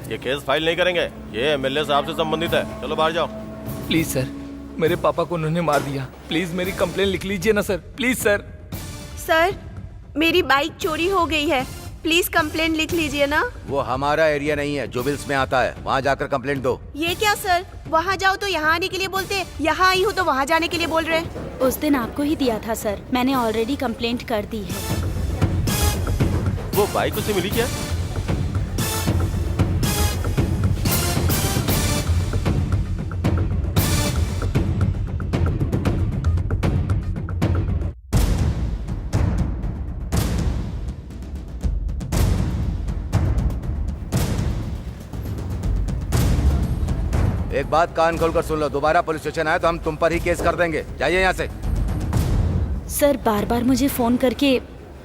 ये case file नहीं करेंगे, ये एमएलए साहब से संबंधित है। चलो बाहर जाओ। प्लीज सर, मेरे पापा को उन्होंने मार दिया, प्लीज मेरी कंप्लेन लिख लीजिए ना सर, प्लीज सर। सर, मेरी बाइक चोरी हो गई है, प्लीज कंप्लेन लिख लीजिए ना। वो हमारा एरिया नहीं है, जुबिल्स में आता है, वहाँ जाकर कंप्लेंट दो। ये क्या सर, वहाँ जाओ तो यहाँ आने के लिए बोलते, यहाँ आई हूँ तो वहाँ जाने के लिए बोल रहे। उस दिन आपको ही दिया था सर, मैंने ऑलरेडी कंप्लेंट कर दी है। वो बाइक उसे मिली क्या? एक बात कान खोलकर सुन लो, दोबारा पुलिस स्टेशन आए तो हम तुम पर ही केस कर देंगे। जाइए यहाँ से। सर बार बार मुझे फोन करके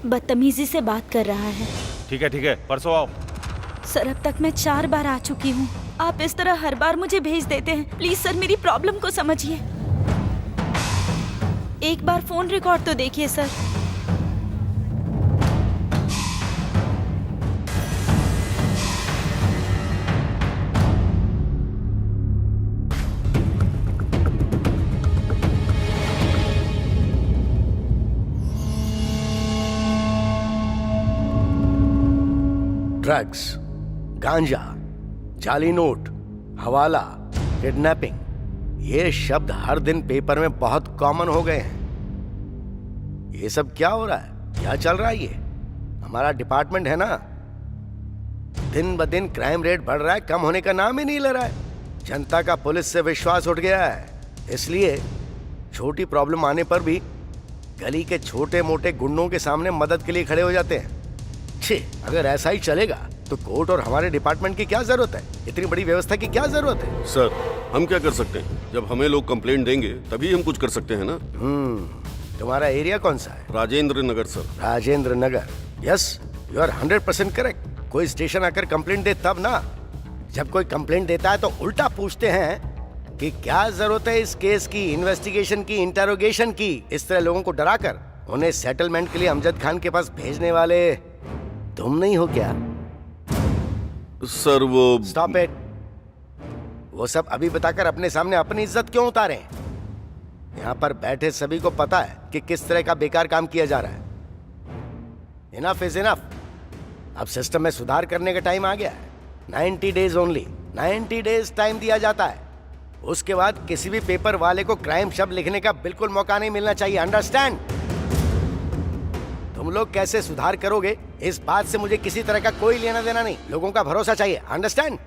बदतमीजी से बात कर रहा है। ठीक है, परसों आओ। सर अब तक मैं 4 बार आ चुकी हूँ, आप इस तरह हर बार मुझे भेज देते हैं। प्लीज सर मेरी प्रॉब्लम को समझिए, एक बार फोन रिकॉर्ड तो देखिए सर। ड्रग्स, गांजा, जाली नोट, हवाला, किडनैपिंग, ये शब्द हर दिन पेपर में बहुत कॉमन हो गए हैं। ये सब क्या हो रहा है, क्या चल रहा है? ये हमारा डिपार्टमेंट है ना, दिन ब दिन क्राइम रेट बढ़ रहा है, कम होने का नाम ही नहीं ले रहा है। जनता का पुलिस से विश्वास उठ गया है, इसलिए छोटी प्रॉब्लम आने पर भी गली के छोटे मोटे गुंडों के सामने मदद के लिए खड़े हो जाते हैं। छे, अगर ऐसा ही चलेगा तो कोर्ट और हमारे डिपार्टमेंट की क्या जरूरत है? इतनी बड़ी व्यवस्था की क्या जरूरत है? सर हम क्या कर सकते हैं? जब हमें लोग कंप्लेंट देंगे तभी हम कुछ कर सकते हैं ना। तुम्हारा एरिया कौन सा है? Rajendra Nagar sir. Rajendra Nagar, yes, you are 100% correct. कोई स्टेशन आकर कंप्लेंट दे तब ना, जब कोई कंप्लेंट देता है तो उल्टा पूछते हैं कि क्या जरूरत है इस केस की, इन्वेस्टिगेशन की, इंटेरोगेशन की। इस तरह लोगों को डराकर उन्हें सेटलमेंट के लिए अमजद खान के पास भेजने वाले तुम नहीं हो क्या? सर वो स्टॉप इट। वो सब अभी बताकर अपने सामने अपनी इज्जत क्यों उतारें? यहाँ पर बैठे सभी को पता है कि किस तरह का बेकार काम किया जा रहा है। Enough is enough. अब सिस्टम में सुधार करने का टाइम आ गया है। 90 डेज ओनली, 90 डेज टाइम दिया जाता है। उसके बाद किसी भी पेपर वाले को क्राइम शब्द लिखने का बिल्कुल मौका नहीं मिलना चाहिए। अंडरस्टैंड? तुम लोग कैसे सुधार करोगे इस बात से मुझे किसी तरह का कोई लेना देना नहीं। लोगों का भरोसा चाहिए। अंडरस्टैंड?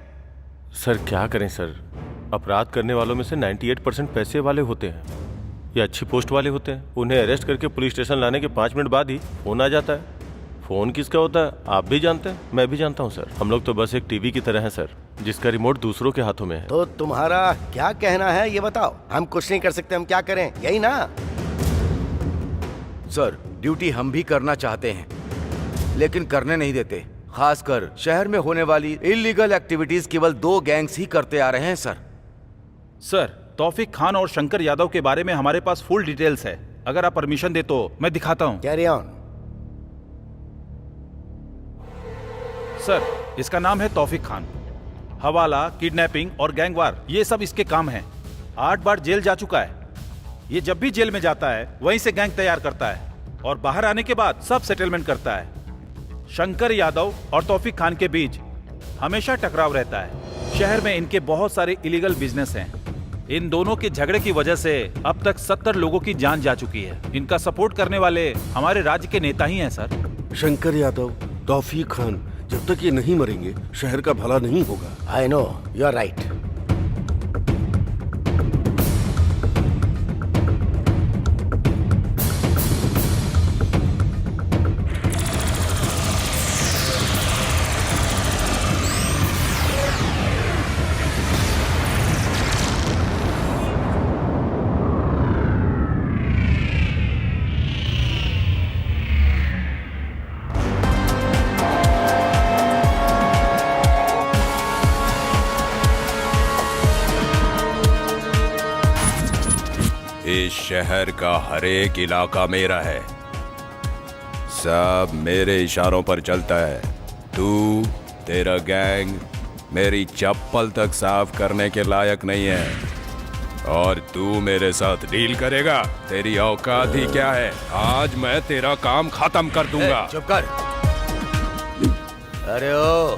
सर क्या करें सर, अपराध करने वालों में से 98% पैसे वाले होते हैं या अच्छी पोस्ट वाले होते हैं। उन्हें अरेस्ट करके पुलिस स्टेशन लाने के 5 मिनट बाद ही फोन आ जाता है। फोन किसका होता है आप भी जानते हैं, मैं भी जानता हूँ सर। हम लोग तो बस एक टीवी की तरह हैं सर, जिसका रिमोट दूसरों के हाथों में है। तो तुम्हारा क्या कहना है ये बताओ। हम कुछ नहीं कर सकते, हम क्या करें, यही ना? सर ड्यूटी हम भी करना चाहते हैं लेकिन करने नहीं देते। खासकर शहर में होने वाली इलीगल एक्टिविटीज केवल 2 गैंग्स ही करते आ रहे हैं सर। सर तौफीक खान और शंकर यादव के बारे में हमारे पास फुल डिटेल्स है। अगर आप परमिशन दे तो मैं दिखाता हूं। Carry on. सर इसका नाम है तौफीक खान। हवाला, किडनैपिंग और गैंगवार ये सब इसके काम हैं। 8 बार जेल जा चुका है। ये जब भी जेल में जाता है वहीं से गैंग तैयार करता है और बाहर आने के बाद सब सेटलमेंट करता है। शंकर यादव और तौफीक खान के बीच हमेशा टकराव रहता है। शहर में इनके बहुत सारे इलीगल बिजनेस हैं। इन दोनों के झगड़े की वजह से अब तक 70 लोगों की जान जा चुकी है। इनका सपोर्ट करने वाले हमारे राज्य के नेता ही हैं सर। शंकर यादव, तौफीक खान, जब तक ये नहीं मरेंगे शहर का भला नहीं होगा। I know, you are right. इस शहर का हर एक इलाका मेरा है, सब मेरे इशारों पर चलता है। तू, तेरा गैंग मेरी चप्पल तक साफ करने के लायक नहीं है। और तू मेरे साथ डील करेगा? तेरी औकात ही क्या है? आज मैं तेरा काम खत्म कर दूंगा। चुप कर। अरे ओ,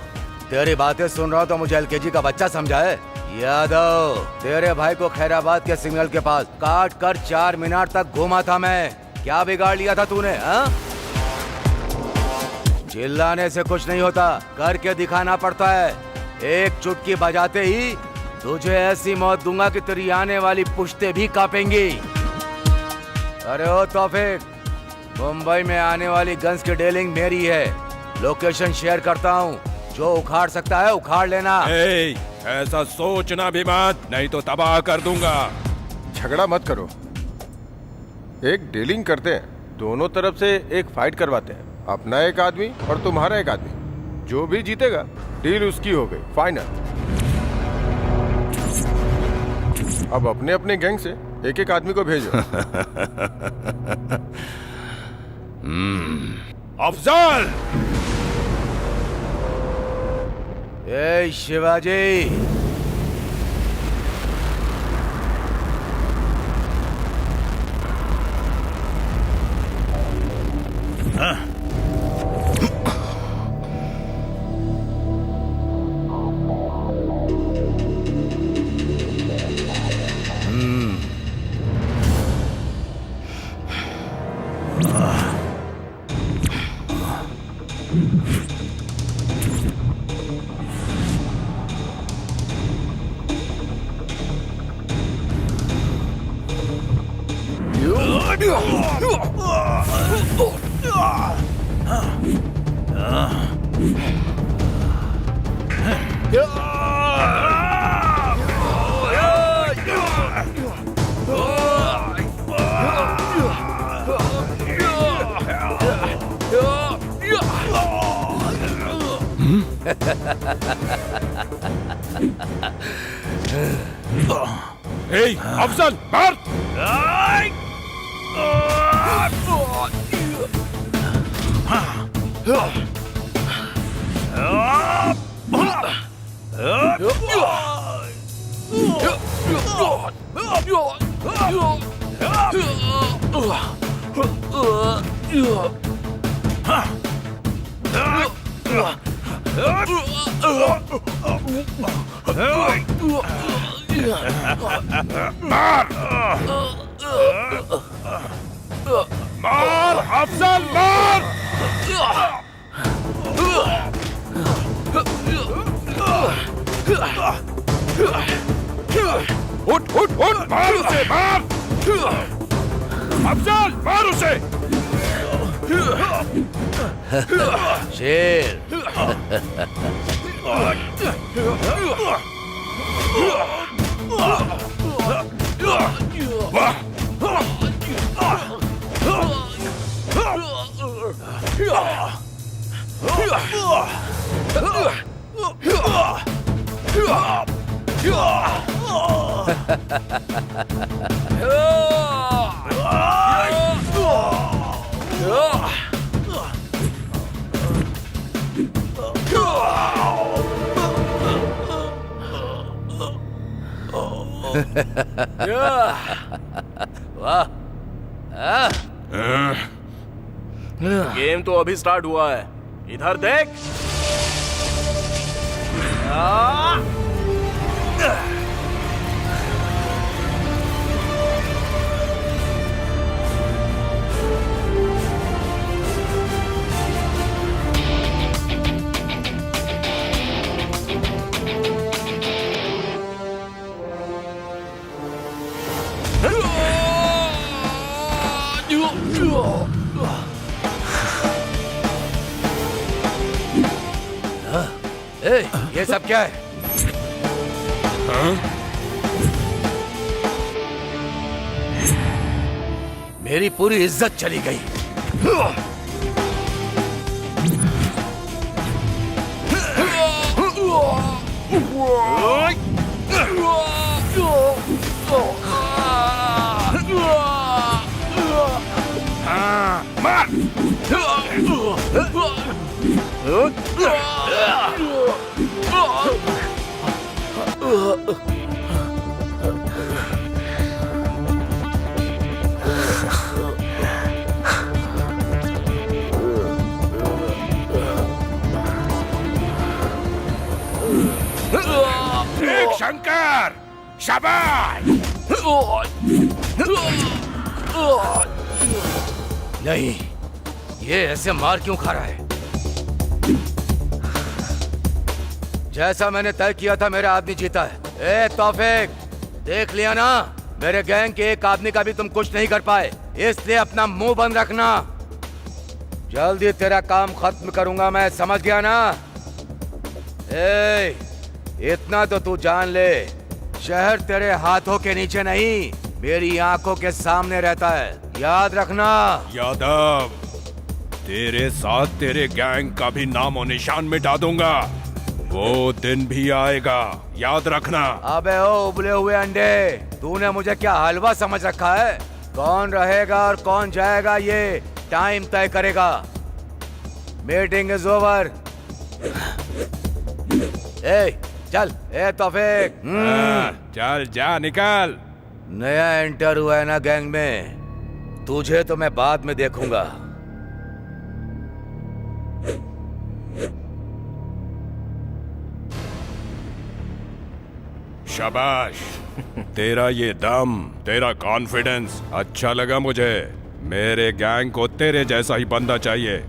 तेरी बातें सुन रहा हूँ तो मुझे एलकेजी का बच्चा समझा है। यादव, तेरे भाई को खैराबाद के सिग्नल के पास काट कर 4 मीनार तक घूमा था मैं। क्या बिगाड़ लिया था तूने? हाँ? चिल्लाने से कुछ नहीं होता, करके दिखाना पड़ता है। एक चुटकी बजाते ही तुझे ऐसी मौत दूंगा कि तेरी आने वाली पुश्तें भी कांपेंगी। अरे ओ तौफीक, मुंबई में आने वाली गन्स की डीलिंग मेरी है। लोकेशन शेयर करता हूँ, जो उखाड़ सकता है उखाड़ लेना। ऐसा सोचना भी मत, नहीं तो तबाह कर दूंगा। झगड़ा मत करो, एक डीलिंग करते हैं, दोनों तरफ से एक फाइट करवाते हैं। अपना एक आदमी और तुम्हारा एक आदमी, जो भी जीतेगा डील उसकी हो गई, फाइनल। अब अपने अपने गैंग से एक एक आदमी को भेजो। अफजल! ए शिवाजी, अफजल मार! मार अफजल, मार! उठ उठ उठ, मार उसे, मार! अफजल, मार उसे! शेर। वाह, गेम तो अभी स्टार्ट हुआ है, इधर देख। ए, ये सब क्या है? मेरी पूरी इज्जत चली गई। मार! एक शंकर, शाबाश। नहीं, ये ऐसे मार क्यों खा रहा है? जैसा मैंने तय किया था मेरा आदमी जीता है। ए तौफीक, देख लिया ना, मेरे गैंग के एक आदमी का भी तुम कुछ नहीं कर पाए, इसलिए अपना मुंह बंद रखना। जल्दी तेरा काम खत्म करूंगा मैं, समझ गया ना? ए, इतना तो तू जान ले, शहर तेरे हाथों के नीचे नहीं, मेरी आंखों के सामने रहता है, याद रखना। यादव, तेरे साथ तेरे गैंग का भी नामो निशान मिटा दूंगा, वो दिन भी आएगा, याद रखना। अबे ओ उबले हुए अंडे, तूने मुझे क्या हलवा समझ रखा है? कौन रहेगा और कौन जाएगा ये टाइम तय करेगा। Meeting is over. ए चल, ए तौफीक। चल जा, निकल। नया एंटर हुआ है ना गैंग में, तुझे तो मैं बाद में देखूंगा। शाबाश, तेरा ये दम, तेरा कॉन्फिडेंस अच्छा लगा मुझे। मेरे गैंग को तेरे जैसा ही बंदा चाहिए।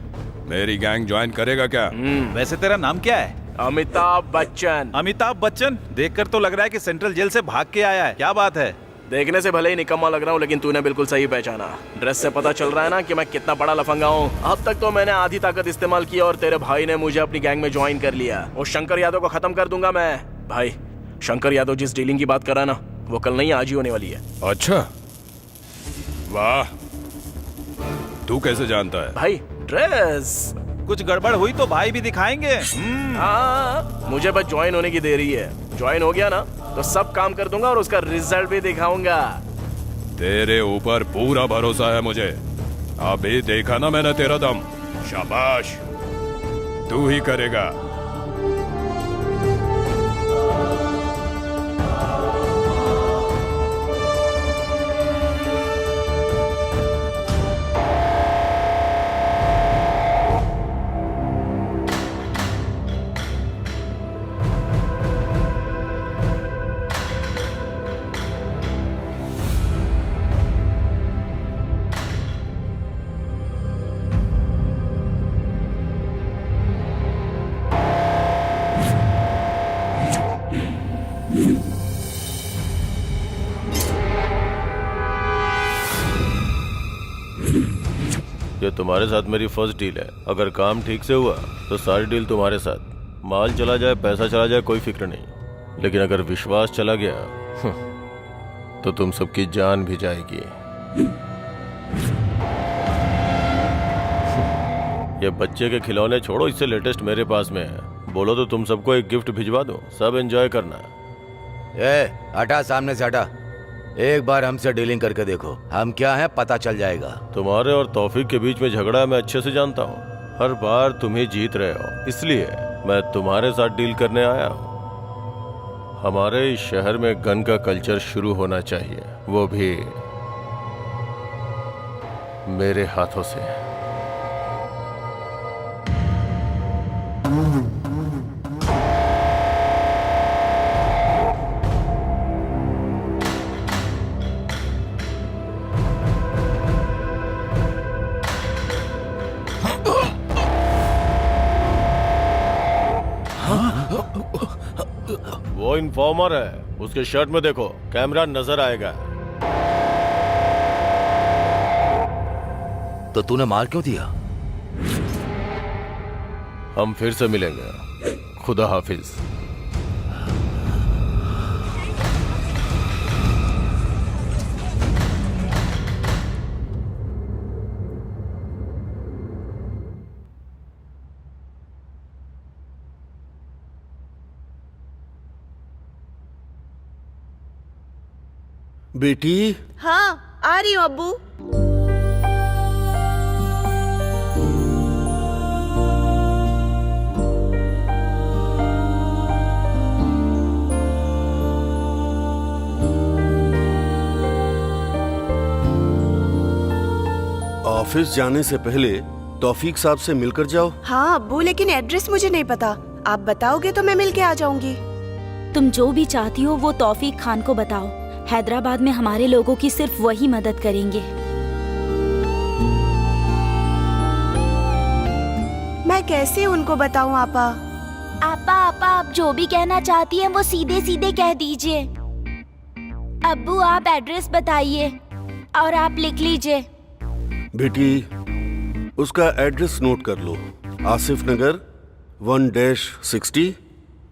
मेरी गैंग ज्वाइन करेगा क्या? वैसे तेरा नाम क्या है? अमिताभ बच्चन। अमिताभ बच्चन? देखकर तो लग रहा है कि सेंट्रल जेल से भाग के आया है। क्या बात है? देखने से भले ही निकम्मा लग रहा हूँ, लेकिन तूने बिल्कुल सही पहचाना। ड्रेस से पता चल रहा है ना कि मैं कितना बड़ा लफंगा हूँ। अब तक तो मैंने आधी ताकत इस्तेमाल की और तेरे भाई ने मुझे अपनी गैंग में ज्वाइन कर लिया। उस शंकर यादव को खत्म कर दूंगा मैं। भाई, शंकर यादव जिस डीलिंग की बात कर रहा है ना, वो कल नहीं आज ही होने वाली है। अच्छा, वाह, तू कैसे जानता है? भाई, ड्रेस। कुछ गड़बड़ हुई तो भाई भी दिखाएंगे। हाँ, मुझे बस ज्वाइन होने की देरी है। ज्वाइन हो गया ना तो सब काम कर दूंगा और उसका रिजल्ट भी दिखाऊंगा। तेरे ऊपर पूरा भरोसा है मुझे। अभी देखा ना मैंने तेरा दम। शाबाश, तू ही करेगा। ये तुम्हारे साथ मेरी फर्स्ट डील है। अगर काम ठीक से हुआ तो सारी डील तुम्हारे साथ। माल चला जाए, पैसा चला जाए, कोई फिक्र नहीं, लेकिन अगर विश्वास चला गया तो तुम सबकी जान भी जाएगी। ये बच्चे के खिलौने छोड़ो, इससे लेटेस्ट मेरे पास में है। बोलो तो तुम सबको एक गिफ्ट भिजवा दो, सब एंजॉय करना। ए, हटा, सामने से हटा। एक बार हमसे डीलिंग करके देखो, हम क्या हैं पता चल जाएगा। तुम्हारे और तौफीक के बीच में झगड़ा मैं अच्छे से जानता हूँ। हर बार तुम ही जीत रहे हो, इसलिए मैं तुम्हारे साथ डील करने आया हूँ। हमारे इस शहर में गन का कल्चर शुरू होना चाहिए, वो भी मेरे हाथों से। वो इन्फॉर्मर है, उसके शर्ट में देखो, कैमरा नजर आएगा। तो तूने मार क्यों दिया? हम फिर से मिलेंगे। खुदा हाफिज। बेटी, हाँ, आ रही हूँ अब्बू। ऑफिस जाने से पहले तौफीक साहब से मिलकर जाओ। हाँ अब्बू, लेकिन एड्रेस मुझे नहीं पता। आप बताओगे तो मैं मिल के आ जाऊंगी। तुम जो भी चाहती हो वो तौफीक खान को बताओ। हैदराबाद में हमारे लोगों की सिर्फ वही मदद करेंगे। मैं कैसे उनको बताऊं आपा? आपा आप जो भी कहना चाहती हैं वो सीधे सीधे कह दीजिए। अब्बू आप एड्रेस बताइए और आप लिख लीजिए। बेटी, उसका एड्रेस नोट कर लो। आसिफ नगर 1-60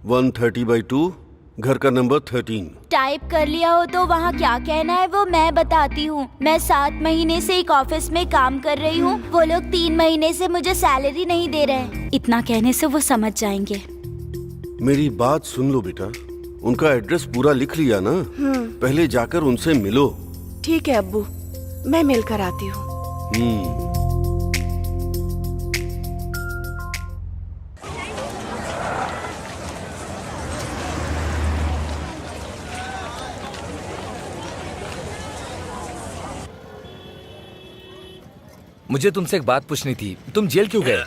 130/2, घर का नंबर 13। टाइप कर लिया हो तो वहाँ क्या कहना है वो मैं बताती हूँ। मैं 7 महीने से एक ऑफिस में काम कर रही हूँ। वो लोग 3 महीने से मुझे सैलरी नहीं दे रहे। इतना कहने से वो समझ जाएंगे। मेरी बात सुन लो बेटा, उनका एड्रेस पूरा लिख लिया ना? पहले जाकर उनसे मिलो। ठीक है अब्बू, मैं मिलकर आती हूँ। मुझे तुमसे एक बात पूछनी थी, तुम जेल क्यों गए?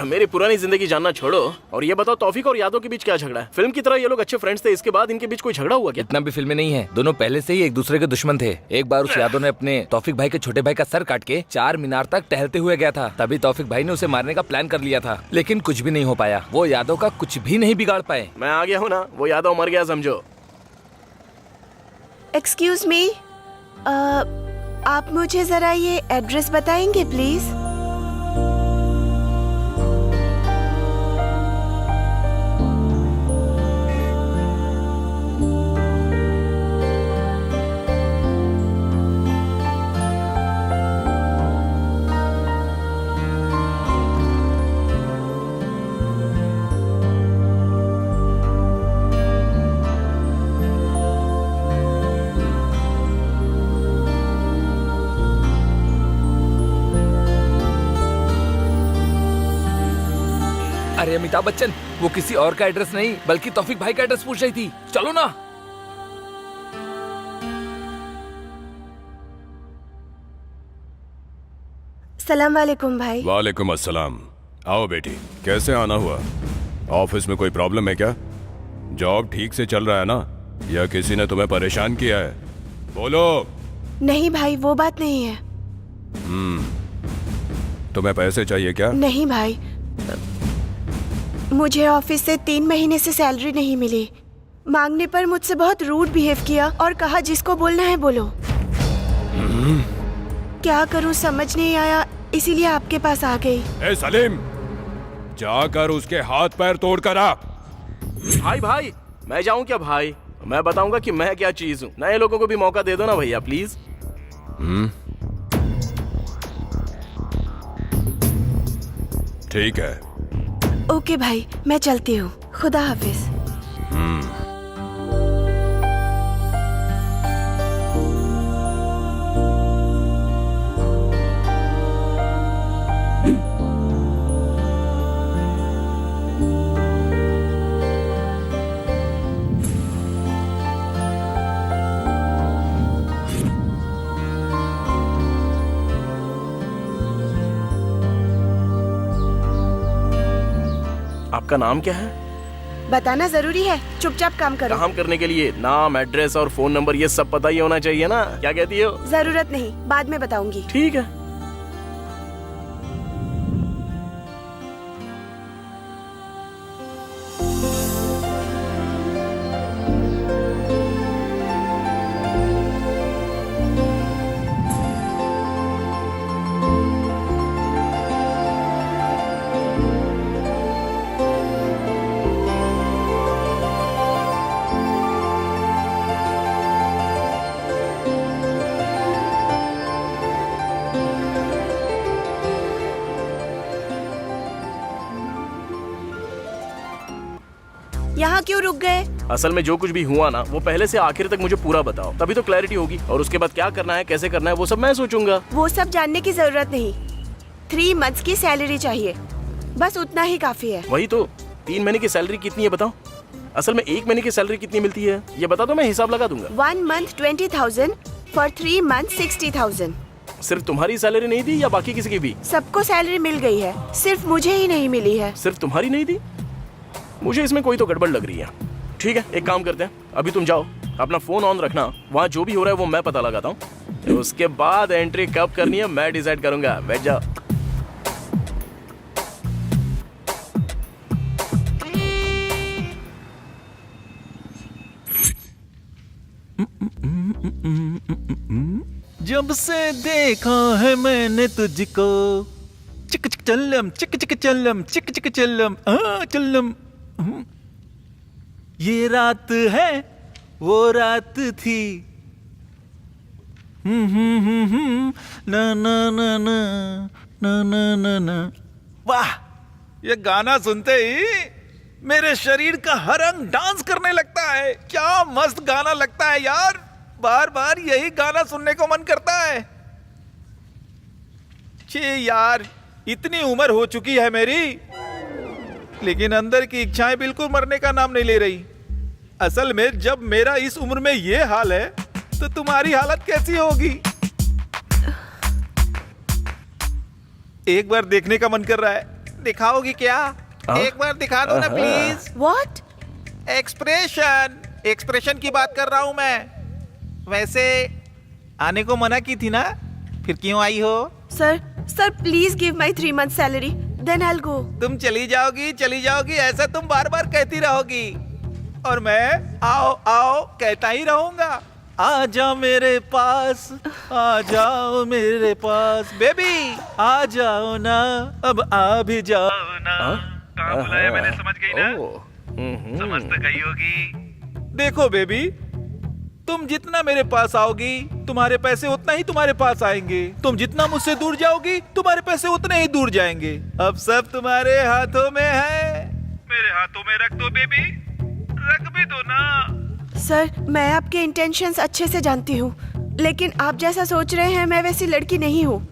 मेरी पुरानी जिंदगी जानना छोड़ो और ये बताओ तौफीक और यादव के बीच क्या झगड़ा है? फिल्म की तरह ये लोग अच्छे फ्रेंड्स थे, इसके बाद इनके बीच कोई झगड़ा हुआ क्या? इतना भी फिल्में नहीं है, दोनों पहले से ही एक दूसरे के दुश्मन थे। एक बार उस यादव ने अपने तौफीक भाई के छोटे भाई का सर काट के 4 मीनार तक टहलते हुए गया था। तभी तौफीक भाई ने उसे मारने का प्लान कर लिया था, लेकिन कुछ भी नहीं हो पाया। वो यादव का कुछ भी नहीं बिगाड़ पाए। मैं आ गया हूँ ना, वो यादव मर गया समझो। एक्सक्यूज मी, आप मुझे जरा ये एड्रेस बताएंगे प्लीज? अरे अमिताभ बच्चन, वो किसी और का एड्रेस नहीं बल्कि तौफीक भाई का एड्रेस पूछ रही थी। चलो ना। सलाम वालेकुम भाई। वालेकुम अस्सलाम। आओ बेटी, कैसे आना हुआ? ऑफिस में कोई प्रॉब्लम है क्या? जॉब ठीक से चल रहा है ना, या किसी ने तुम्हें परेशान किया है? बोलो। नहीं भाई, वो बात नहीं है। तुम्हें पैसे चाहिए क्या? नहीं भाई, मुझे ऑफिस से 3 महीने से सैलरी नहीं मिली। मांगने पर मुझसे बहुत रूड बिहेव किया और कहा जिसको बोलना है बोलो। क्या करूं समझ नहीं आया, इसीलिए आपके पास आ गई। ए सलीम, जाकर उसके हाथ पैर तोड़ कर आ। भाई मैं जाऊं क्या भाई? मैं बताऊंगा कि मैं क्या चीज हूँ। नए लोगों को भी मौका दे दो ना भैया प्लीज। ठीक है। ओके भाई, मैं चलती हूँ। खुदा हाफिज। आपका नाम क्या है? बताना जरूरी है, चुपचाप काम करो। काम करने के लिए नाम, एड्रेस और फोन नंबर ये सब पता ही होना चाहिए ना। क्या कहती हो? जरूरत नहीं, बाद में बताऊंगी। ठीक है। यहाँ क्यों रुक गए? असल में जो कुछ भी हुआ ना वो पहले से आखिर तक मुझे पूरा बताओ, तभी तो क्लैरिटी होगी। और उसके बाद क्या करना है, कैसे करना है, वो सब मैं सोचूंगा। वो सब जानने की जरूरत नहीं। 3 मंथ्स की सैलरी चाहिए, बस उतना ही काफी है। वही तो, 3 महीने की सैलरी कितनी है बताओ? असल में 1 महीने की सैलरी कितनी मिलती है ये बता दो, मैं हिसाब लगा दूंगा। 1 month 20,000, for 3 months 60,000। सिर्फ तुम्हारी सैलरी नहीं दी या बाकी किसी की भी? सबको सैलरी मिल गई है, सिर्फ मुझे ही नहीं मिली है। सिर्फ तुम्हारी नहीं दी? मुझे इसमें कोई तो गड़बड़ लग रही है। ठीक है, एक काम करते हैं, अभी तुम जाओ, अपना फोन ऑन रखना, वहाँ जो भी हो रहा है वो मैं पता लगाता हूँ। उसके बाद एंट्री कब करनी है मैं डिसाइड करूंगा। बैठ जाओ। जब से देखा है मैंने तुझको, चिक चिक चल्लम, चिक चिक चल्लम, चिक चिक चल्लम, चल्लम। ये रात है वो रात थी, ना ना ना ना ना ना ना ना। वाह, ये गाना सुनते ही मेरे शरीर का हर अंग डांस करने लगता है। क्या मस्त गाना लगता है यार, बार बार यही गाना सुनने को मन करता है। छे यार, इतनी उम्र हो चुकी है मेरी, लेकिन अंदर की इच्छाएं बिल्कुल मरने का नाम नहीं ले रही। असल में जब मेरा इस उम्र में ये हाल है तो तुम्हारी हालत कैसी होगी? एक बार देखने का मन कर रहा है, दिखाओगी क्या? एक बार दिखा दो ना प्लीज। What? एक्सप्रेशन की बात कर रहा हूं मैं। वैसे आने को मना की थी ना, फिर क्यों आई हो? Sir please give my 3 month salary, then I will go. तुम चली जाओगी, ऐसा तुम बार बार कहती रहोगी और मैं आओ आओ कहता ही रहूंगा। आ जाओ मेरे पास, आ जाओ मेरे पास, बेबी आ जाओ ना, अब आ भी जाओ ना। कहाँ बुलाया मैंने, समझ गई ना? समझ तो गई होगी। देखो बेबी, तुम जितना मेरे पास आओगी तुम्हारे पैसे उतना ही तुम्हारे पास आएंगे, तुम जितना मुझसे दूर जाओगी तुम्हारे पैसे उतने ही दूर जाएंगे। अब सब तुम्हारे हाथों में है। मेरे हाथों में रख दो बेबी, रख भी दो ना। सर मैं आपके इंटेंशंस अच्छे से जानती हूँ, लेकिन आप जैसा सोच रहे हैं मैं वैसी लड़की नहीं हूँ।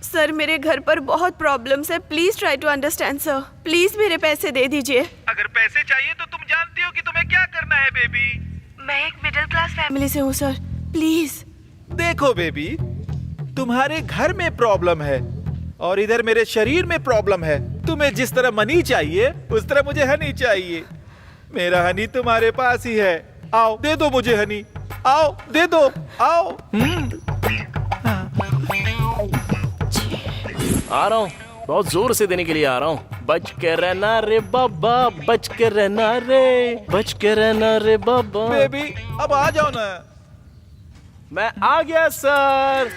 सर मेरे घर पर बहुत प्रॉब्लम्स है, please try to understand sir. Please मेरे पैसे दे दीजिए। अगर पैसे चाहिए तो तुम जानती हो कि तुम्हें क्या करना है बेबी। मैं एक मिडिल क्लास फैमिली से हूँ सर, प्लीज। देखो बेबी, तुम्हारे घर में प्रॉब्लम है और इधर मेरे शरीर में प्रॉब्लम है। तुम्हें जिस तरह मनी चाहिए उस तरह मुझे हनी चाहिए। मेरा हनी तुम्हारे पास ही है, आओ दे दो मुझे हनी, आओ दे दो, आओ। आ रहा हूँ, बहुत जोर से देने के लिए आ रहा हूँ। बच के रहना रे बाबा, बच के रहना रे, बच के रहना रे बाबा। बेबी अब आ जाओ ना। मैं आ गया सर।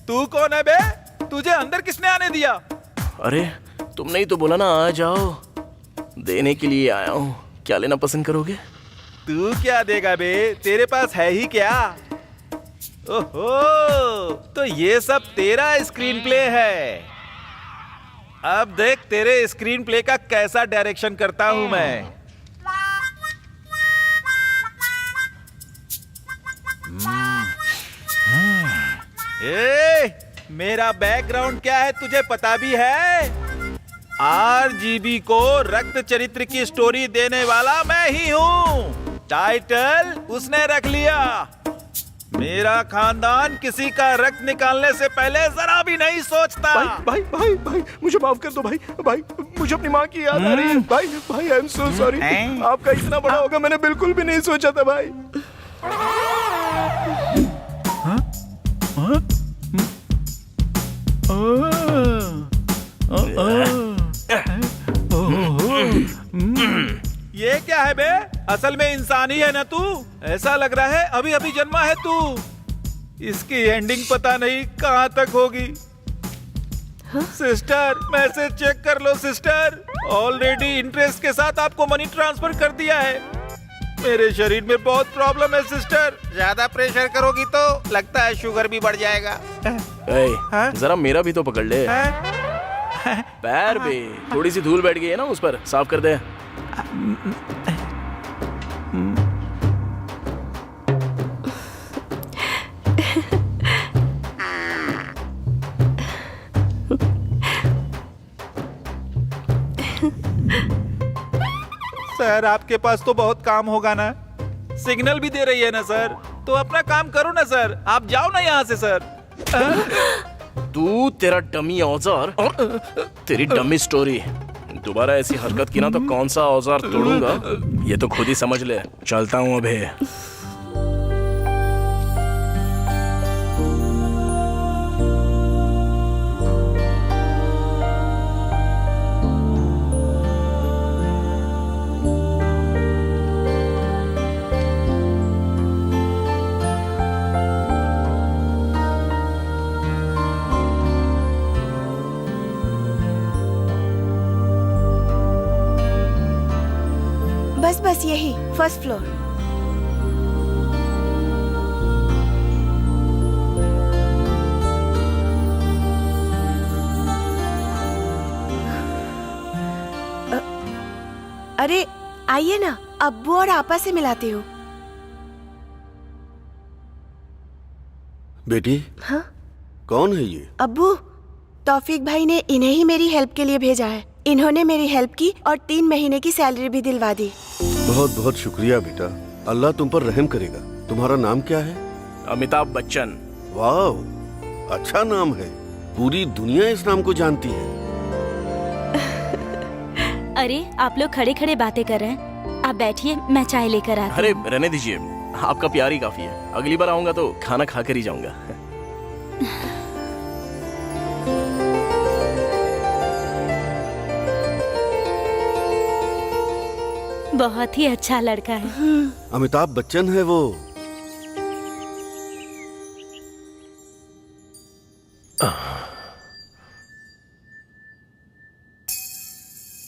तू कौन है बे? तुझे अंदर किसने आने दिया? अरे तुमने ही तो बोला ना आ जाओ, देने के लिए आया हूँ। क्या लेना पसंद करोगे? तू क्या देगा बे, तेरे पास है ही क्या? ओहो, तो ये सब तेरा स्क्रीन प्ले है। अब देख तेरे स्क्रीन प्ले का कैसा डायरेक्शन करता हूं मैं। मेरा बैकग्राउंड क्या है तुझे पता भी है? RGB को रक्त चरित्र की स्टोरी देने वाला मैं ही हूँ। टाइटल उसने रख लिया। मेरा खानदान किसी का रक्त निकालने से पहले जरा भी नहीं सोचता। भाई भाई भाई मुझे माफ कर दो भाई, भाई मुझे अपनी माँ की याद आ रही है। भाई आई एम सो सॉरी। आपका इतना बड़ा होगा मैंने बिल्कुल भी नहीं सोचा था भाई। ये क्या है बे? असल में इंसान ही है ना तू? ऐसा लग रहा है अभी अभी जन्मा है तू। इसकी एंडिंग पता नहीं कहाँ तक होगी। सिस्टर मैसेज चेक कर लो सिस्टर, ऑलरेडी इंटरेस्ट के साथ आपको मनी ट्रांसफर कर दिया है। मेरे शरीर में बहुत प्रॉब्लम है सिस्टर, ज्यादा प्रेशर करोगी तो लगता है शुगर भी बढ़ जाएगा। जरा मेरा भी तो पकड़ ले। पैर भी थोड़ी सी धूल बैठ गई है ना उस पर, साफ कर दे। सर आपके पास तो बहुत काम होगा ना, सिग्नल भी दे रही है ना सर, तो अपना काम करो ना सर, आप जाओ ना यहाँ से सर। तू, तेरा डमी औजार और तेरी डमी स्टोरी, दोबारा ऐसी हरकत की ना तो कौन सा औजार तोड़ूंगा ये तो खुद ही समझ ले। चलता हूँ अभी। बस यही फर्स्ट फ्लोर। अरे आइए ना, अब्बू और आपा से मिलाती हूँ। बेटी। हाँ? कौन है ये? अब्बू, तौफीक भाई ने इन्हें ही मेरी हेल्प के लिए भेजा है। इन्होंने मेरी हेल्प की और 3 महीने की सैलरी भी दिलवा दी। बहुत बहुत शुक्रिया बेटा, अल्लाह तुम पर रहम करेगा। तुम्हारा नाम क्या है? अमिताभ बच्चन। वाह, अच्छा नाम है, पूरी दुनिया इस नाम को जानती है। अरे आप लोग खड़े खड़े बातें कर रहे हैं, आप बैठिए, मैं चाय लेकर आती हूँ। अरे रहने दीजिए, आपका प्यार ही काफी है। अगली बार आऊंगा तो खाना खा कर ही जाऊंगा। बहुत ही अच्छा लड़का है। अमिताभ बच्चन है वो।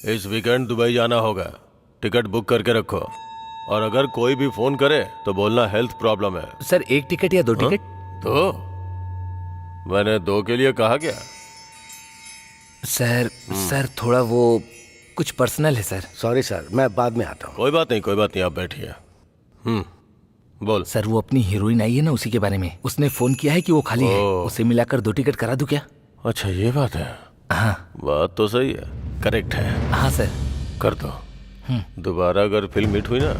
इस वीकेंड दुबई जाना होगा, टिकट बुक करके रखो, और अगर कोई भी फोन करे तो बोलना हेल्थ प्रॉब्लम है। सर 1 टिकट या 2 टिकट? 2? मैंने 2 के लिए कहा क्या? सर थोड़ा वो कुछ पर्सनल है सर। सॉरी सर, मैं बाद में आता हूँ। कोई बात नहीं, आप बैठिए। बोल। सर वो अपनी हीरोइन आई है ना, उसी के बारे में। उसने फोन किया है कि वो खाली है, उसे मिलाकर 2 टिकट करा दूं क्या? अच्छा ये बात है। हाँ बात तो सही है, करेक्ट है। हाँ सर कर दो। दोबारा अगर फिल्म हिट हुई ना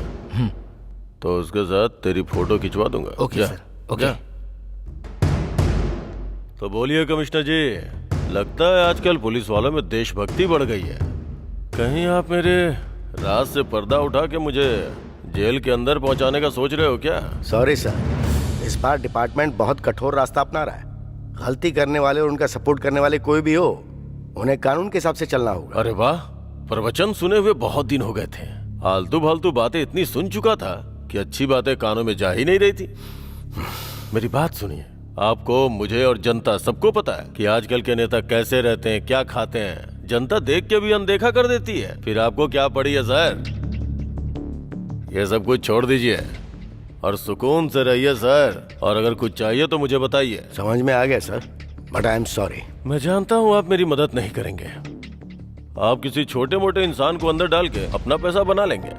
तो उसके साथ तेरी फोटो खिंचवा दूंगा। Okay sir, okay. तो बोलिए कमिश्नर जी, लगता है आजकल पुलिस वालों में देशभक्ति बढ़ गई है। कहीं आप मेरे राज से पर्दा उठा के मुझे जेल के अंदर पहुंचाने का सोच रहे हो क्या? सॉरी सर, इस बार डिपार्टमेंट बहुत कठोर रास्ता अपना रहा है। गलती करने वाले और उनका सपोर्ट करने वाले कोई भी हो, उन्हें कानून के हिसाब से चलना होगा। अरे वाह, प्रवचन सुने हुए बहुत दिन हो गए थे। आलतू फालतू बातें इतनी सुन चुका था कि अच्छी बातें कानों में जा ही नहीं रही थी। मेरी बात सुनिए, आपको, मुझे और जनता सबको पता है कि आजकल के नेता कैसे रहते हैं, क्या खाते हैं। जनता देख के भी अनदेखा कर देती है। फिर आपको क्या पड़ी है सर? ये सब कुछ छोड़ दीजिए और सुकून से रहिए सर। और अगर कुछ चाहिए तो मुझे बताइए। समझ में आ गया sir, but I am sorry. मैं जानता हूँ आप मेरी मदद नहीं करेंगे। आप किसी छोटे मोटे इंसान को अंदर डाल के अपना पैसा बना लेंगे,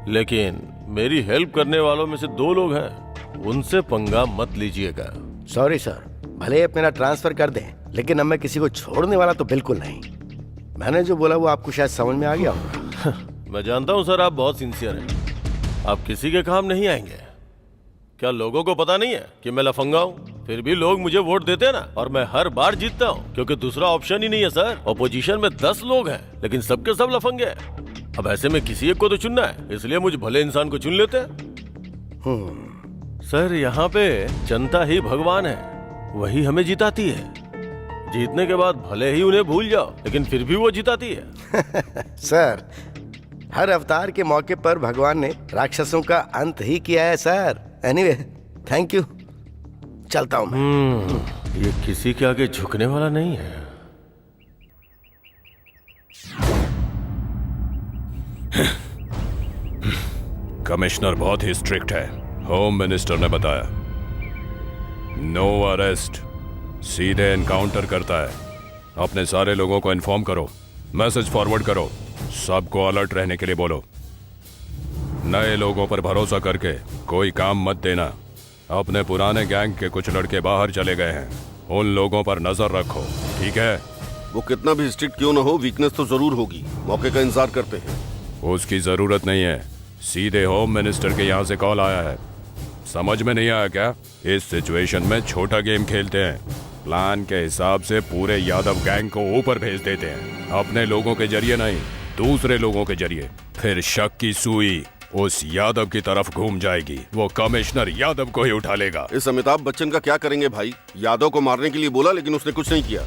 लेकिन मेरी हेल्प करने वालों में से 2 लोग हैं, उनसे पंगा मत लीजिएगा। सॉरी सर, भले आप मेरा ट्रांसफर कर दें, लेकिन अब मैं किसी को छोड़ने वाला तो बिल्कुल नहीं। मैंने जो बोला वो आपको शायद समझ में आ गया होगा। मैं जानता हूँ सर, आप बहुत सिंसियर हैं। आप किसी के काम नहीं आएंगे। क्या लोगों को पता नहीं है कि मैं लफंगा हूँ? फिर भी लोग मुझे वोट देते हैं ना, और मैं हर बार जीतता हूँ, क्योंकि दूसरा ऑप्शन ही नहीं है सर। ऑपोजिशन में 10 लोग हैं, लेकिन सबके सब लफंगे हैं। अब ऐसे में किसी एक को तो चुनना है, इसलिए मुझे भले इंसान को चुन लेते हैं। सर यहाँ पे जनता ही भगवान है, वही हमें जिताती है। जीतने के बाद भले ही उन्हें भूल जाओ, लेकिन फिर भी वो जिताती है। सर, हर अवतार के मौके पर भगवान ने राक्षसों का अंत ही किया है सर। एनीवे, थैंक यू, चलता हूँ मैं। ये किसी के आगे झुकने वाला नहीं है। कमिश्नर बहुत ही स्ट्रिक्ट है, होम मिनिस्टर ने बताया। नो अरेस्ट, सीधे एनकाउंटर करता है। अपने सारे लोगों को इन्फॉर्म करो, मैसेज फॉरवर्ड करो, सबको अलर्ट रहने के लिए बोलो। नए लोगों पर भरोसा करके कोई काम मत देना। अपने पुराने गैंग के कुछ लड़के बाहर चले गए हैं, उन लोगों पर नजर रखो, ठीक है? वो कितना भी स्ट्रिक्ट क्यों ना हो, वीकनेस तो जरूर होगी। मौके का इंतजार करते हैं। उसकी जरूरत नहीं है। सीधे होम मिनिस्टर के यहाँ से कॉल आया है। समझ में नहीं आया क्या? इस सिचुएशन में छोटा गेम खेलते हैं। प्लान के हिसाब से पूरे यादव गैंग को ऊपर भेज देते हैं, अपने लोगों के जरिए नहीं, दूसरे लोगों के जरिए। फिर शक की सुई उस यादव की तरफ घूम जाएगी, वो कमिश्नर यादव को ही उठा लेगा। इस अमिताभ बच्चन का क्या करेंगे भाई? यादव को मारने के लिए बोला लेकिन उसने कुछ नहीं किया।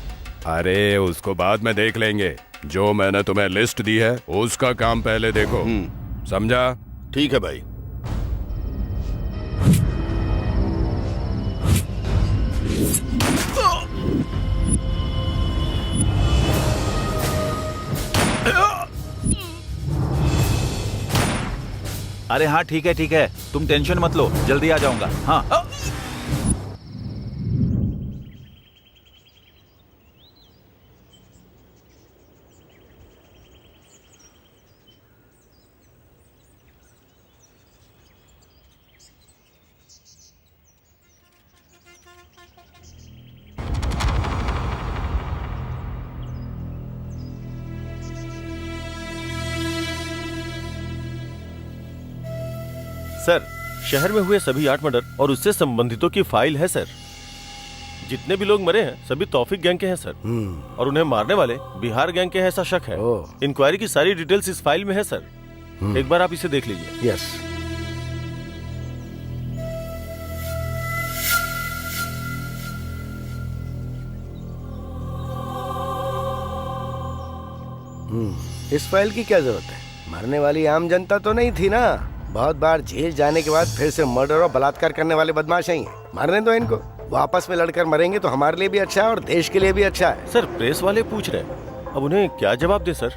अरे उसको बाद में देख लेंगे। जो मैंने तुम्हें लिस्ट दी है उसका काम पहले देखो, समझा? ठीक है भाई। अरे हाँ ठीक है, तुम टेंशन मत लो, जल्दी आ जाऊंगा। हाँ सर, शहर में हुए सभी 8 मर्डर और उससे संबंधितों की फाइल है सर। जितने भी लोग मरे हैं सभी तौफीक गैंग के हैं सर, और उन्हें मारने वाले बिहार गैंग के हैं ऐसा शक है। इंक्वायरी की सारी डिटेल्स इस फाइल में है सर, एक बार आप इसे देख लीजिए। यस। इस फाइल की क्या जरूरत है? मरने वाली आम जनता तो नहीं थी ना। बहुत बार जेल जाने के बाद फिर से मर्डर और बलात्कार करने वाले बदमाश ही हैं। मारने दो इनको, वो आपस में लड़कर मरेंगे तो हमारे लिए भी अच्छा है और देश के लिए भी अच्छा है। सर, प्रेस वाले पूछ रहे हैं, अब उन्हें क्या जवाब दे सर?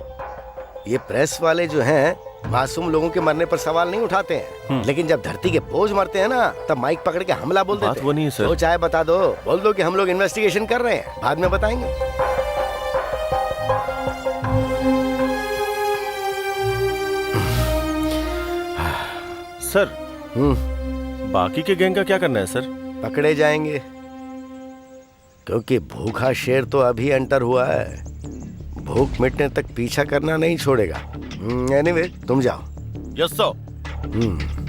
ये प्रेस वाले जो हैं मासूम लोगों के मरने पर सवाल नहीं उठाते हैं, लेकिन जब धरती के बोझ मरते हैं ना तब माइक पकड़ के हमला बोल देते हैं। बात वो नहीं है सर। तो चाहे बता दो, बोल दो कि हम लोग इन्वेस्टिगेशन कर रहे हैं, बाद में बताएंगे। सर, बाकी के गैंग का क्या करना है सर? पकड़े जाएंगे, क्योंकि भूखा शेर तो अभी एंटर हुआ है, भूख मिटने तक पीछा करना नहीं छोड़ेगा। एनीवे, तुम जाओ। Yes sir.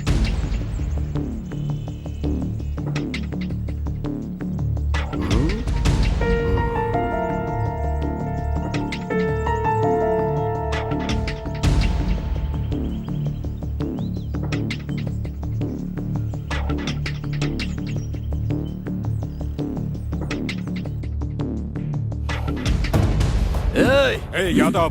A Yadav,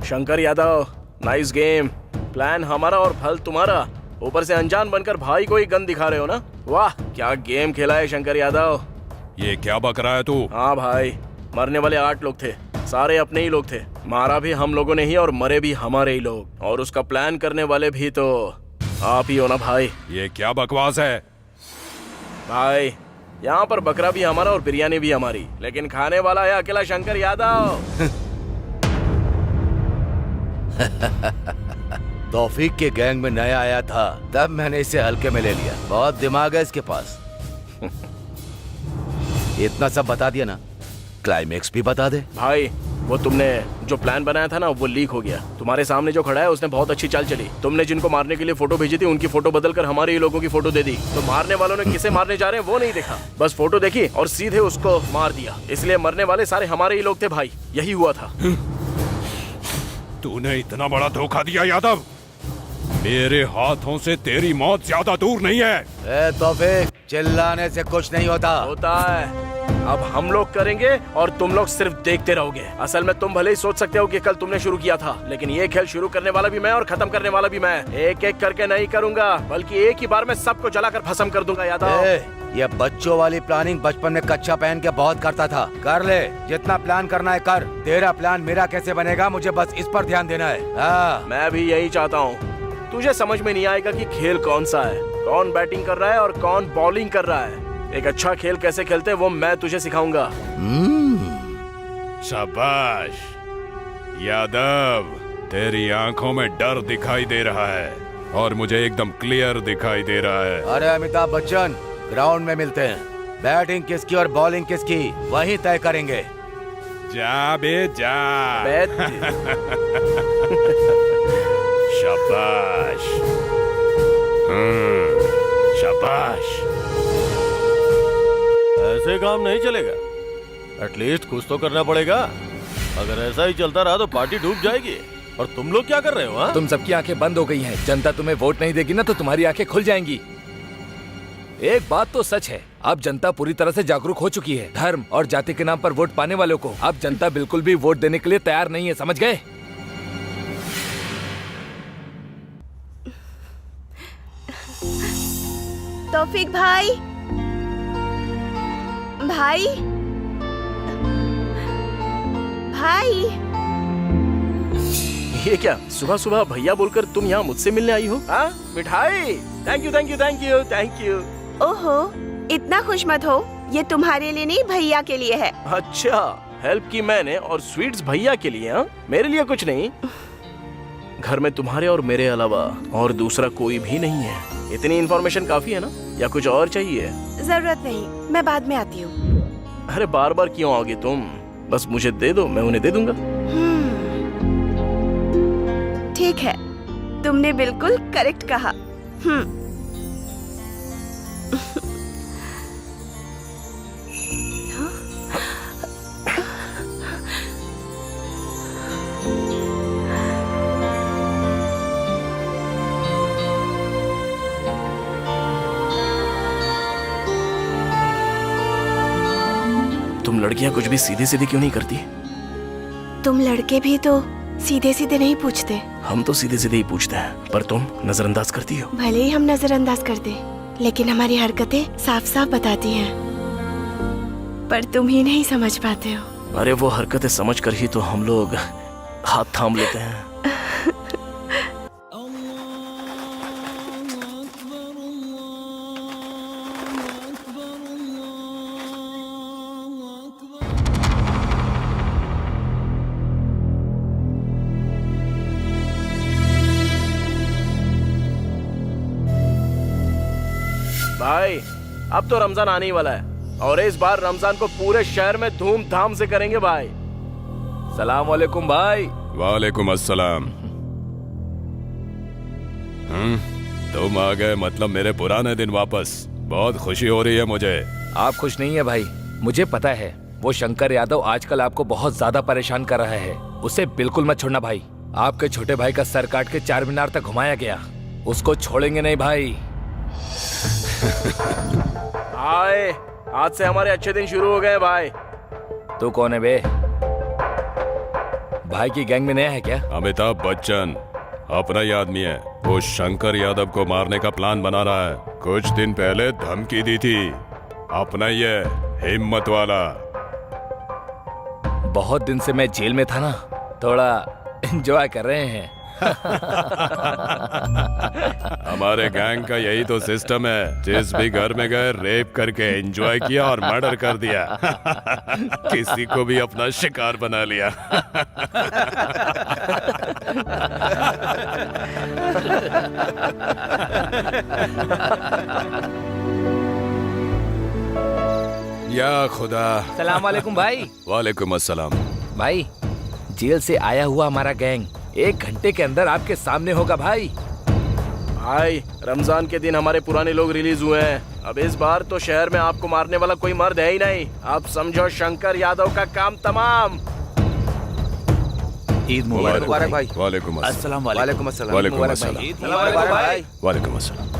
Shankar Yadav, nice game. Plan हमारा और फल तुम्हारा, ऊपर से अनजान बनकर भाई को ही गन दिखा रहे हो ना। वाह, क्या गेम खेला है शंकर यादव। ये क्या बक रहा है तू? हाँ भाई, मरने वाले 8 लोग थे, सारे अपने ही लोग थे। मारा भी हम लोगों ने ही और मरे भी हमारे ही लोग, और उसका प्लान करने वाले भी तो आप ही हो ना भाई। ये क्या बकवास है भाई? यहाँ पर बकरा भी हमारा और बिरयानी भी हमारी, लेकिन खाने वाला है अकेला शंकर यादव। तौफीक के गैंग में नया आया था, तब मैंने इसे हल्के में ले लिया। बहुत दिमाग है इसके पास। इतना सब बता दिया ना, क्लाइमेक्स भी बता दे। भाई, वो तुमने जो प्लान बनाया था ना वो लीक हो गया। तुम्हारे सामने जो खड़ा है उसने बहुत अच्छी चाल चली। तुमने जिनको मारने के लिए फोटो भेजी थी उनकी फोटो बदलकर हमारे ही लोगों की फोटो दे दी। तो मारने वालों ने किसे मारने जा रहे हैं वो नहीं देखा, बस फोटो देखी और सीधे उसको मार दिया। इसलिए मरने वाले सारे हमारे ही लोग थे भाई, यही हुआ था। तूने इतना बड़ा धोखा दिया यादव। मेरे हाथों से तेरी मौत ज्यादा दूर नहीं है। ए तौफीक, चिल्लाने से कुछ नहीं होता। होता है। अब हम लोग करेंगे और तुम लोग सिर्फ देखते रहोगे। असल में तुम भले ही सोच सकते हो कि कल तुमने शुरू किया था, लेकिन ये खेल शुरू करने वाला भी मैं और खत्म करने वाला भी मैं। एक एक करके नहीं करूंगा, बल्कि एक ही बार में सबको जलाकर भस्म कर दूंगा यादव। ये बच्चों वाली प्लानिंग बचपन में कच्चा पहन के बहुत करता था। कर ले, जितना प्लान करना है कर। तेरा प्लान मेरा कैसे बनेगा, मुझे बस इस पर ध्यान देना है। हाँ। मैं भी यही चाहता हूँ। तुझे समझ में नहीं आएगा कि खेल कौन सा है, कौन बैटिंग कर रहा है और कौन बॉलिंग कर रहा है। एक अच्छा खेल कैसे खेलते हैं वो मैं तुझे सिखाऊंगा। शाबाश यादव, तेरी आंखों में डर दिखाई दे रहा है। और मुझे एकदम क्लियर दिखाई दे रहा है। अरे अमिताभ बच्चन, ग्राउंड में मिलते हैं। बैटिंग किसकी और बॉलिंग किसकी वही तय करेंगे। जा बे जा। शाबाश। शाबाश। ऐसे काम नहीं चलेगा, एटलीस्ट कुछ तो करना पड़ेगा। अगर ऐसा ही चलता रहा तो पार्टी डूब जाएगी। और तुम लोग क्या कर रहे हो? तुम सबकी आंखें बंद हो गई हैं। जनता तुम्हें वोट नहीं देगी ना तो तुम्हारी आंखें खुल जाएंगी। एक बात तो सच है, अब जनता पूरी तरह से जागरूक हो चुकी है। धर्म और जाति के नाम पर वोट पाने वालों को अब जनता बिल्कुल भी वोट देने के लिए तैयार नहीं है, समझ गए? तौफीक भाई, भाई, भाई। ये क्या सुबह सुबह भैया बोलकर तुम यहाँ मुझसे मिलने आई हो? हाँ मिठाई। Thank you thank you thank you thank you. ओहो, इतना खुश मत हो, ये तुम्हारे लिए नहीं भैया के लिए है। अच्छा, हेल्प की मैंने और स्वीट्स भैया के लिए? हाँ, मेरे लिए कुछ नहीं। घर में तुम्हारे और मेरे अलावा और दूसरा कोई भी नहीं है। इतनी इन्फॉर्मेशन काफी है ना, या कुछ और चाहिए? जरूरत नहीं, मैं बाद में आती हूँ। अरे बार बार क्यों आओगे तुम? बस मुझे दे दो, मैं उन्हें दे दूंगा। ठीक है, तुमने बिल्कुल करेक्ट कहा। तुम लड़कियां कुछ भी सीधे सीधे क्यों नहीं करती? तुम लड़के भी तो सीधे सीधे नहीं पूछते। हम तो सीधे सीधे ही पूछते हैं, पर तुम नजरअंदाज करती हो। भले ही हम नजरअंदाज कर दें, लेकिन हमारी हरकतें साफ साफ बताती हैं। पर तुम ही नहीं समझ पाते हो। अरे वो हरकतें समझ कर ही तो हम लोग हाथ थाम लेते हैं। भाई, अब तो रमजान आने ही वाला है और इस बार रमजान को पूरे शहर में धूमधाम से करेंगे भाई। सलाम वालेकुम भाई। वालेकुम अस्सलाम। तुम आ गए, मतलब मेरे पुराने दिन वापस। बहुत खुशी हो रही है मुझे। आप खुश नहीं है भाई, मुझे पता है। वो शंकर यादव आजकल आपको बहुत ज्यादा परेशान कर रहा है। उसे बिल्कुल मत छोड़ना भाई। आपके छोटे भाई का सर काट के 4 मीनार तक घुमाया गया, उसको छोड़ेंगे नहीं भाई। आए, आज से हमारे अच्छे दिन शुरू हो गए भाई। तू कौन है बे? भाई की गैंग में नया है क्या? अमिताभ बच्चन अपना ही आदमी है। वो शंकर यादव को मारने का प्लान बना रहा है। कुछ दिन पहले धमकी दी थी। अपना ही है, हिम्मत वाला। बहुत दिन से मैं जेल में था ना, थोड़ा एंजॉय कर रहे हैं। हमारे गैंग का यही तो सिस्टम है। जिस भी घर में गए रेप करके एंजॉय किया और मर्डर कर दिया। किसी को भी अपना शिकार बना लिया। या खुदा। सलाम वालेकुम भाई। वालेकुम अस्सलाम। भाई, जेल से आया हुआ हमारा गैंग 1 घंटे के अंदर आपके सामने होगा भाई। भाई, रमजान के दिन हमारे पुराने लोग रिलीज हुए हैं। अब इस बार तो शहर में आपको मारने वाला कोई मर्द है ही नहीं। आप समझो शंकर यादव का काम तमाम। ईद मुबारक भाई। वालेकुम अस्सलाम। वालेकुम अस्सलाम। वालेकुम अस्सलाम। ईद मुबारक भाई। वालेकुम अस्सलाम।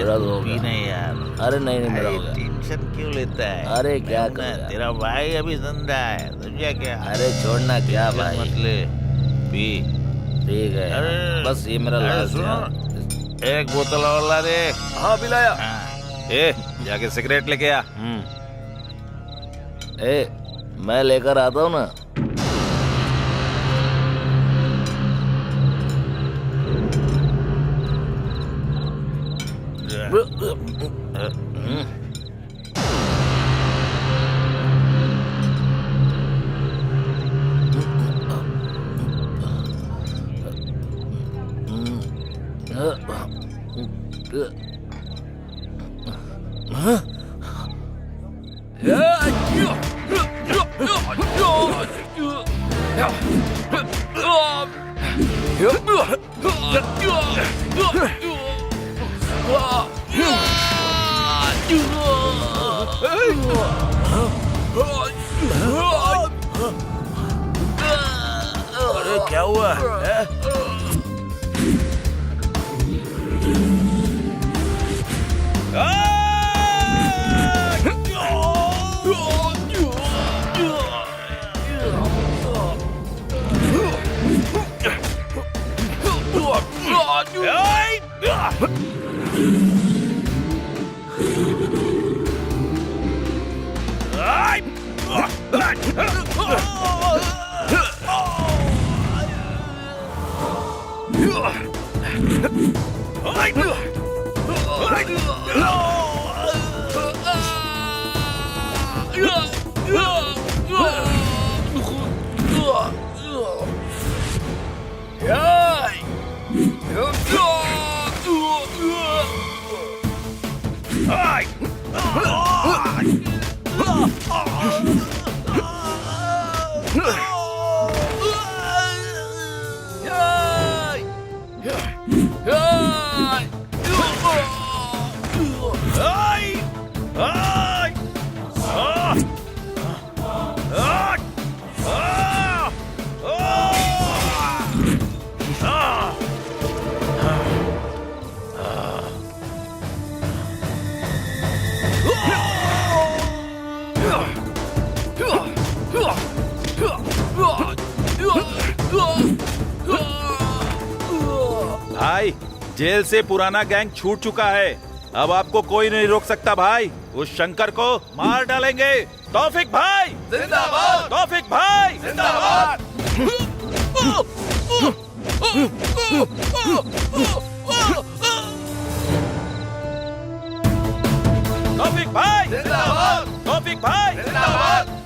मेरा तो हो भी गया। नहीं यार। अरे नहीं नहीं मेरा हो अरे गया। टेंशन क्यों लेता है? अरे क्या मैं हूं ना, करेगा? तेरा भाई अभी जिंदा है, समझा क्या? अरे छोड़ना क्या टेंशन भाई। मत ले, पी। ठीक है अरे बस ये मेरा अरे लास्ट सुनो, है। एक बोतल और ला दे। हाँ पिलाया। हाँ। ए जाके सिगरेट लेके आ। ए मैं लेकर आता हूँ ना। अरे क्या हुआ? भाई जेल से पुराना गैंग छूट चुका है, अब आपको कोई नहीं रोक सकता भाई। उस शंकर को मार डालेंगे। तौफिक भाई जिंदाबाद, तौफिक भाई जिंदाबाद। तौफिक भाई जिंदाबाद, तौफिक भाई जिंदाबाद।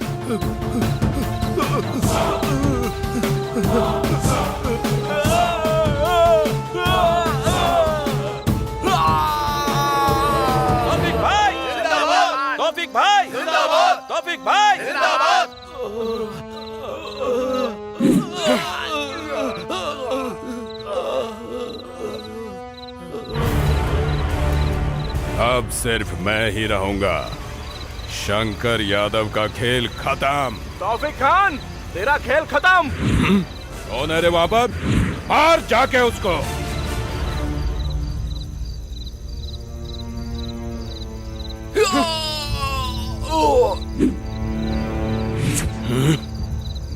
तौफिक भाई जिंदाबाद, तौफिक भाई जिंदाबाद, तौफिक भाई जिंदाबाद। अब सिर्फ मैं ही रहूंगा। शंकर यादव का खेल खत्म। तौफिक खान तेरा खेल खत्म। कौन है रे वहां पर? मार जाके उसको।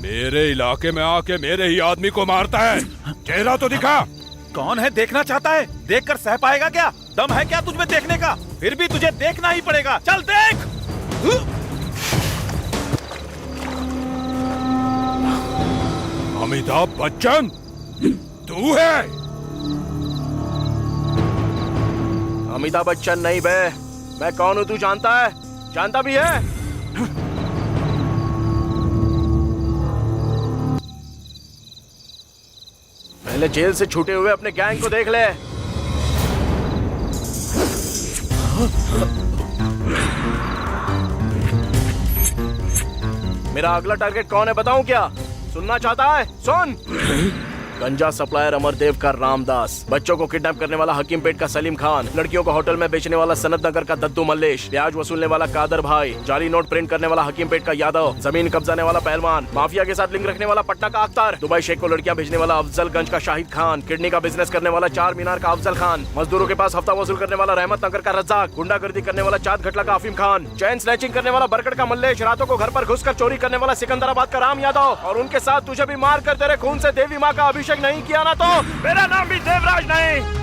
मेरे इलाके में आके मेरे ही आदमी को मारता है। चेहरा तो दिखा। कौन है देखना चाहता है? देखकर सह पाएगा क्या? दम है क्या तुझमें देखने का? फिर भी तुझे देखना ही पड़ेगा। चल देख। अमिताभ बच्चन तू है? अमिताभ बच्चन नहीं बे, मैं कौन हूँ तू जानता है? जानता भी है? पहले जेल से छूटे हुए अपने गैंग को देख ले। मेरा अगला टारगेट कौन है बताऊं क्या? सुनना चाहता है? सुन। गंजा सप्लायर अमरदेव का रामदास, बच्चों को किडनैप करने वाला हकीमपेट का सलीम खान, लड़कियों को होटल में बेचने वाला सनत नगर का दद्दू मल्लेश, ब्याज वसूलने वाला कादर भाई, जाली नोट प्रिंट करने वाला हकीमपेट का यादव, जमीन कब्जाने वाला पहलवान, माफिया के साथ लिंक रखने वाला पटना का अख्तर, दुबई शेख को लड़कियां भेजने वाला अफजलगंज का शाहिद खान, किडनी का बिजनेस करने वाला चार मीनार का अफजल खान, मजदूरों के पास हफ्ता वसूल करने वाला रहमत नगर का रज्जाक, गुंडागर्दी करने वाला चाँद घटला का अफीम खान, चैन स्नैचिंग करने वाला बरकट का मल्लेश, रातों को घर पर घुसकर चोरी करने वाला सिकंदराबाद का राम यादव, और उनके साथ तुझे भी मार कर तेरे खून से देवी माँ का अभिषेक नहीं किया ना तो मेरा नाम भी देवराज नहीं।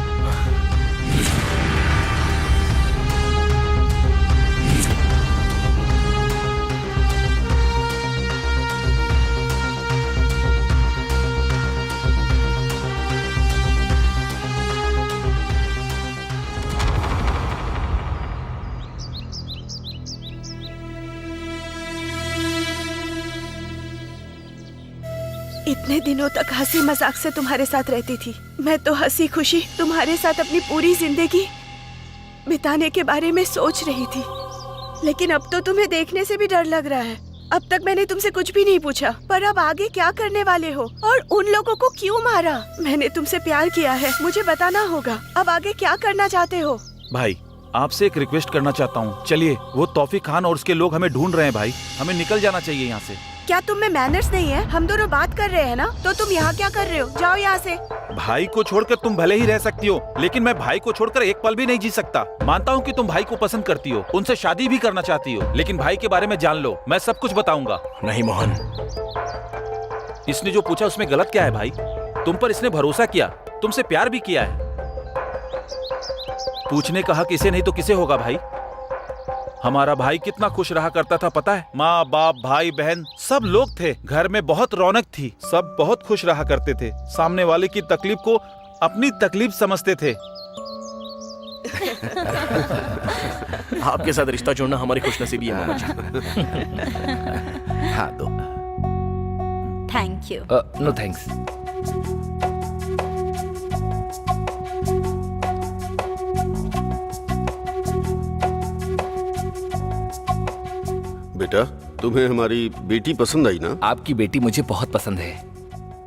इतने दिनों तक हंसी मजाक से तुम्हारे साथ रहती थी। मैं तो हंसी खुशी तुम्हारे साथ अपनी पूरी जिंदगी बिताने के बारे में सोच रही थी, लेकिन अब तो तुम्हें देखने से भी डर लग रहा है। अब तक मैंने तुमसे कुछ भी नहीं पूछा, पर अब आगे क्या करने वाले हो और उन लोगों को क्यों मारा? मैंने तुमसे प्यार किया है, मुझे बताना होगा। अब आगे क्या करना चाहते हो? भाई आपसे एक रिक्वेस्ट करना चाहता हूँ, चलिए, वो तौफीक खान और उसके लोग हमें ढूंढ रहे हैं भाई, हमें निकल जाना चाहिए यहाँ से। क्या तुम में मैनर्स नहीं है? हम दोनों बात कर रहे हैं ना, तो तुम यहाँ क्या कर रहे हो? जाओ यहाँ से। भाई को छोड़कर तुम भले ही रह सकती हो, लेकिन मैं भाई को छोड़कर एक पल भी नहीं जी सकता। मानता हूँ कि तुम भाई को पसंद करती हो, उनसे शादी भी करना चाहती हो, लेकिन भाई के बारे में जान लो, मैं सब कुछ बताऊंगा। नहीं मोहन, इसने जो पूछा उसमें गलत क्या है भाई? तुम पर इसने भरोसा किया, तुमसे प्यार भी किया है। पूछने का हक इसे नहीं तो किसे होगा भाई? हमारा भाई कितना खुश रहा करता था पता है? माँ बाप भाई बहन सब लोग थे, घर में बहुत रौनक थी, सब बहुत खुश रहा करते थे, सामने वाले की तकलीफ को अपनी तकलीफ समझते थे। आपके साथ रिश्ता जोड़ना हमारी खुशनसीबी है मनोज। हाँ दो। Thank you. No thanks. बेटा, तुम्हें हमारी बेटी पसंद आई ना? आपकी बेटी मुझे बहुत पसंद है,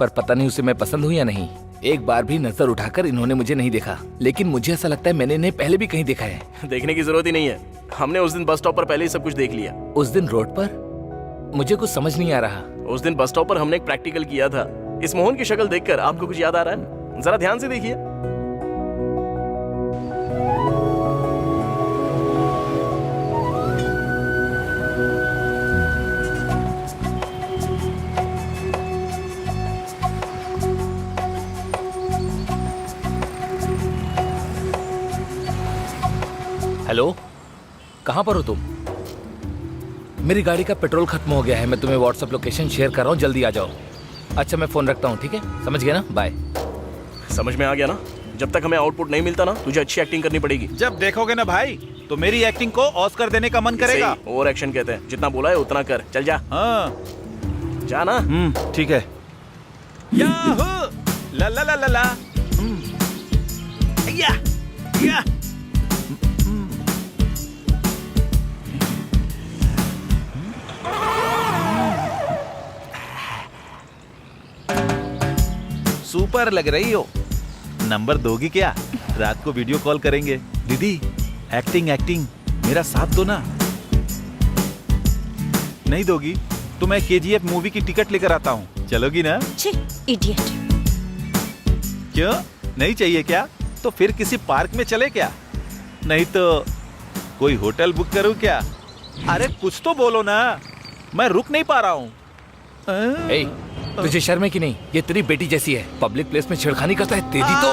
पर पता नहीं उसे मैं पसंद हूँ या नहीं। एक बार भी नजर उठाकर इन्होंने मुझे नहीं देखा, लेकिन मुझे ऐसा लगता है मैंने इन्हें पहले भी कहीं देखा है। देखने की जरूरत ही नहीं है, हमने उस दिन बस स्टॉप पर पहले ही सब कुछ देख लिया। उस दिन रोड पर? मुझे कुछ समझ नहीं आ रहा। उस दिन बस स्टॉप पर हमने एक प्रैक्टिकल किया था। इस मोहन की शक्ल देखकर आपको कुछ याद आ रहा है? जरा ध्यान से देखिए। हेलो, कहाँ पर हो तुम? मेरी गाड़ी का पेट्रोल खत्म हो गया है, मैं तुम्हें व्हाट्सएप लोकेशन शेयर कर रहा हूँ, जल्दी आ जाओ। अच्छा मैं फोन रखता हूँ, ठीक है? समझ गया ना? बाय। समझ में आ गया ना? जब तक हमें आउटपुट नहीं मिलता ना, तुझे अच्छी एक्टिंग करनी पड़ेगी। जब देखोगे ना भाई, तो मेरी एक्टिंग को ऑस्कर देने का मन करेगा। ओवर एक्शन कहते हैं, जितना बोला है उतना कर। चल जा। हाँ जा ना। ठीक है। याहू! ला ला ला ला ला। या या। सुपर लग रही हो। नंबर दोगी क्या? रात को वीडियो कॉल करेंगे। दीदी एक्टिंग मेरा साथ दो ना। नहीं दोगी तो मैं KGF मूवी की टिकट लेकर आता हूँ, चलोगी ना? छी, इडियट। क्यों, नहीं चाहिए क्या? तो फिर किसी पार्क में चले क्या? नहीं तो कोई होटल बुक करूँ क्या? अरे कुछ तो बोलो ना, मैं रुक नहीं पा रहा हूँ। तुझे शर्म है कि नहीं? ये तेरी बेटी जैसी है, पब्लिक प्लेस में छेड़खानी करता है। तेरी तो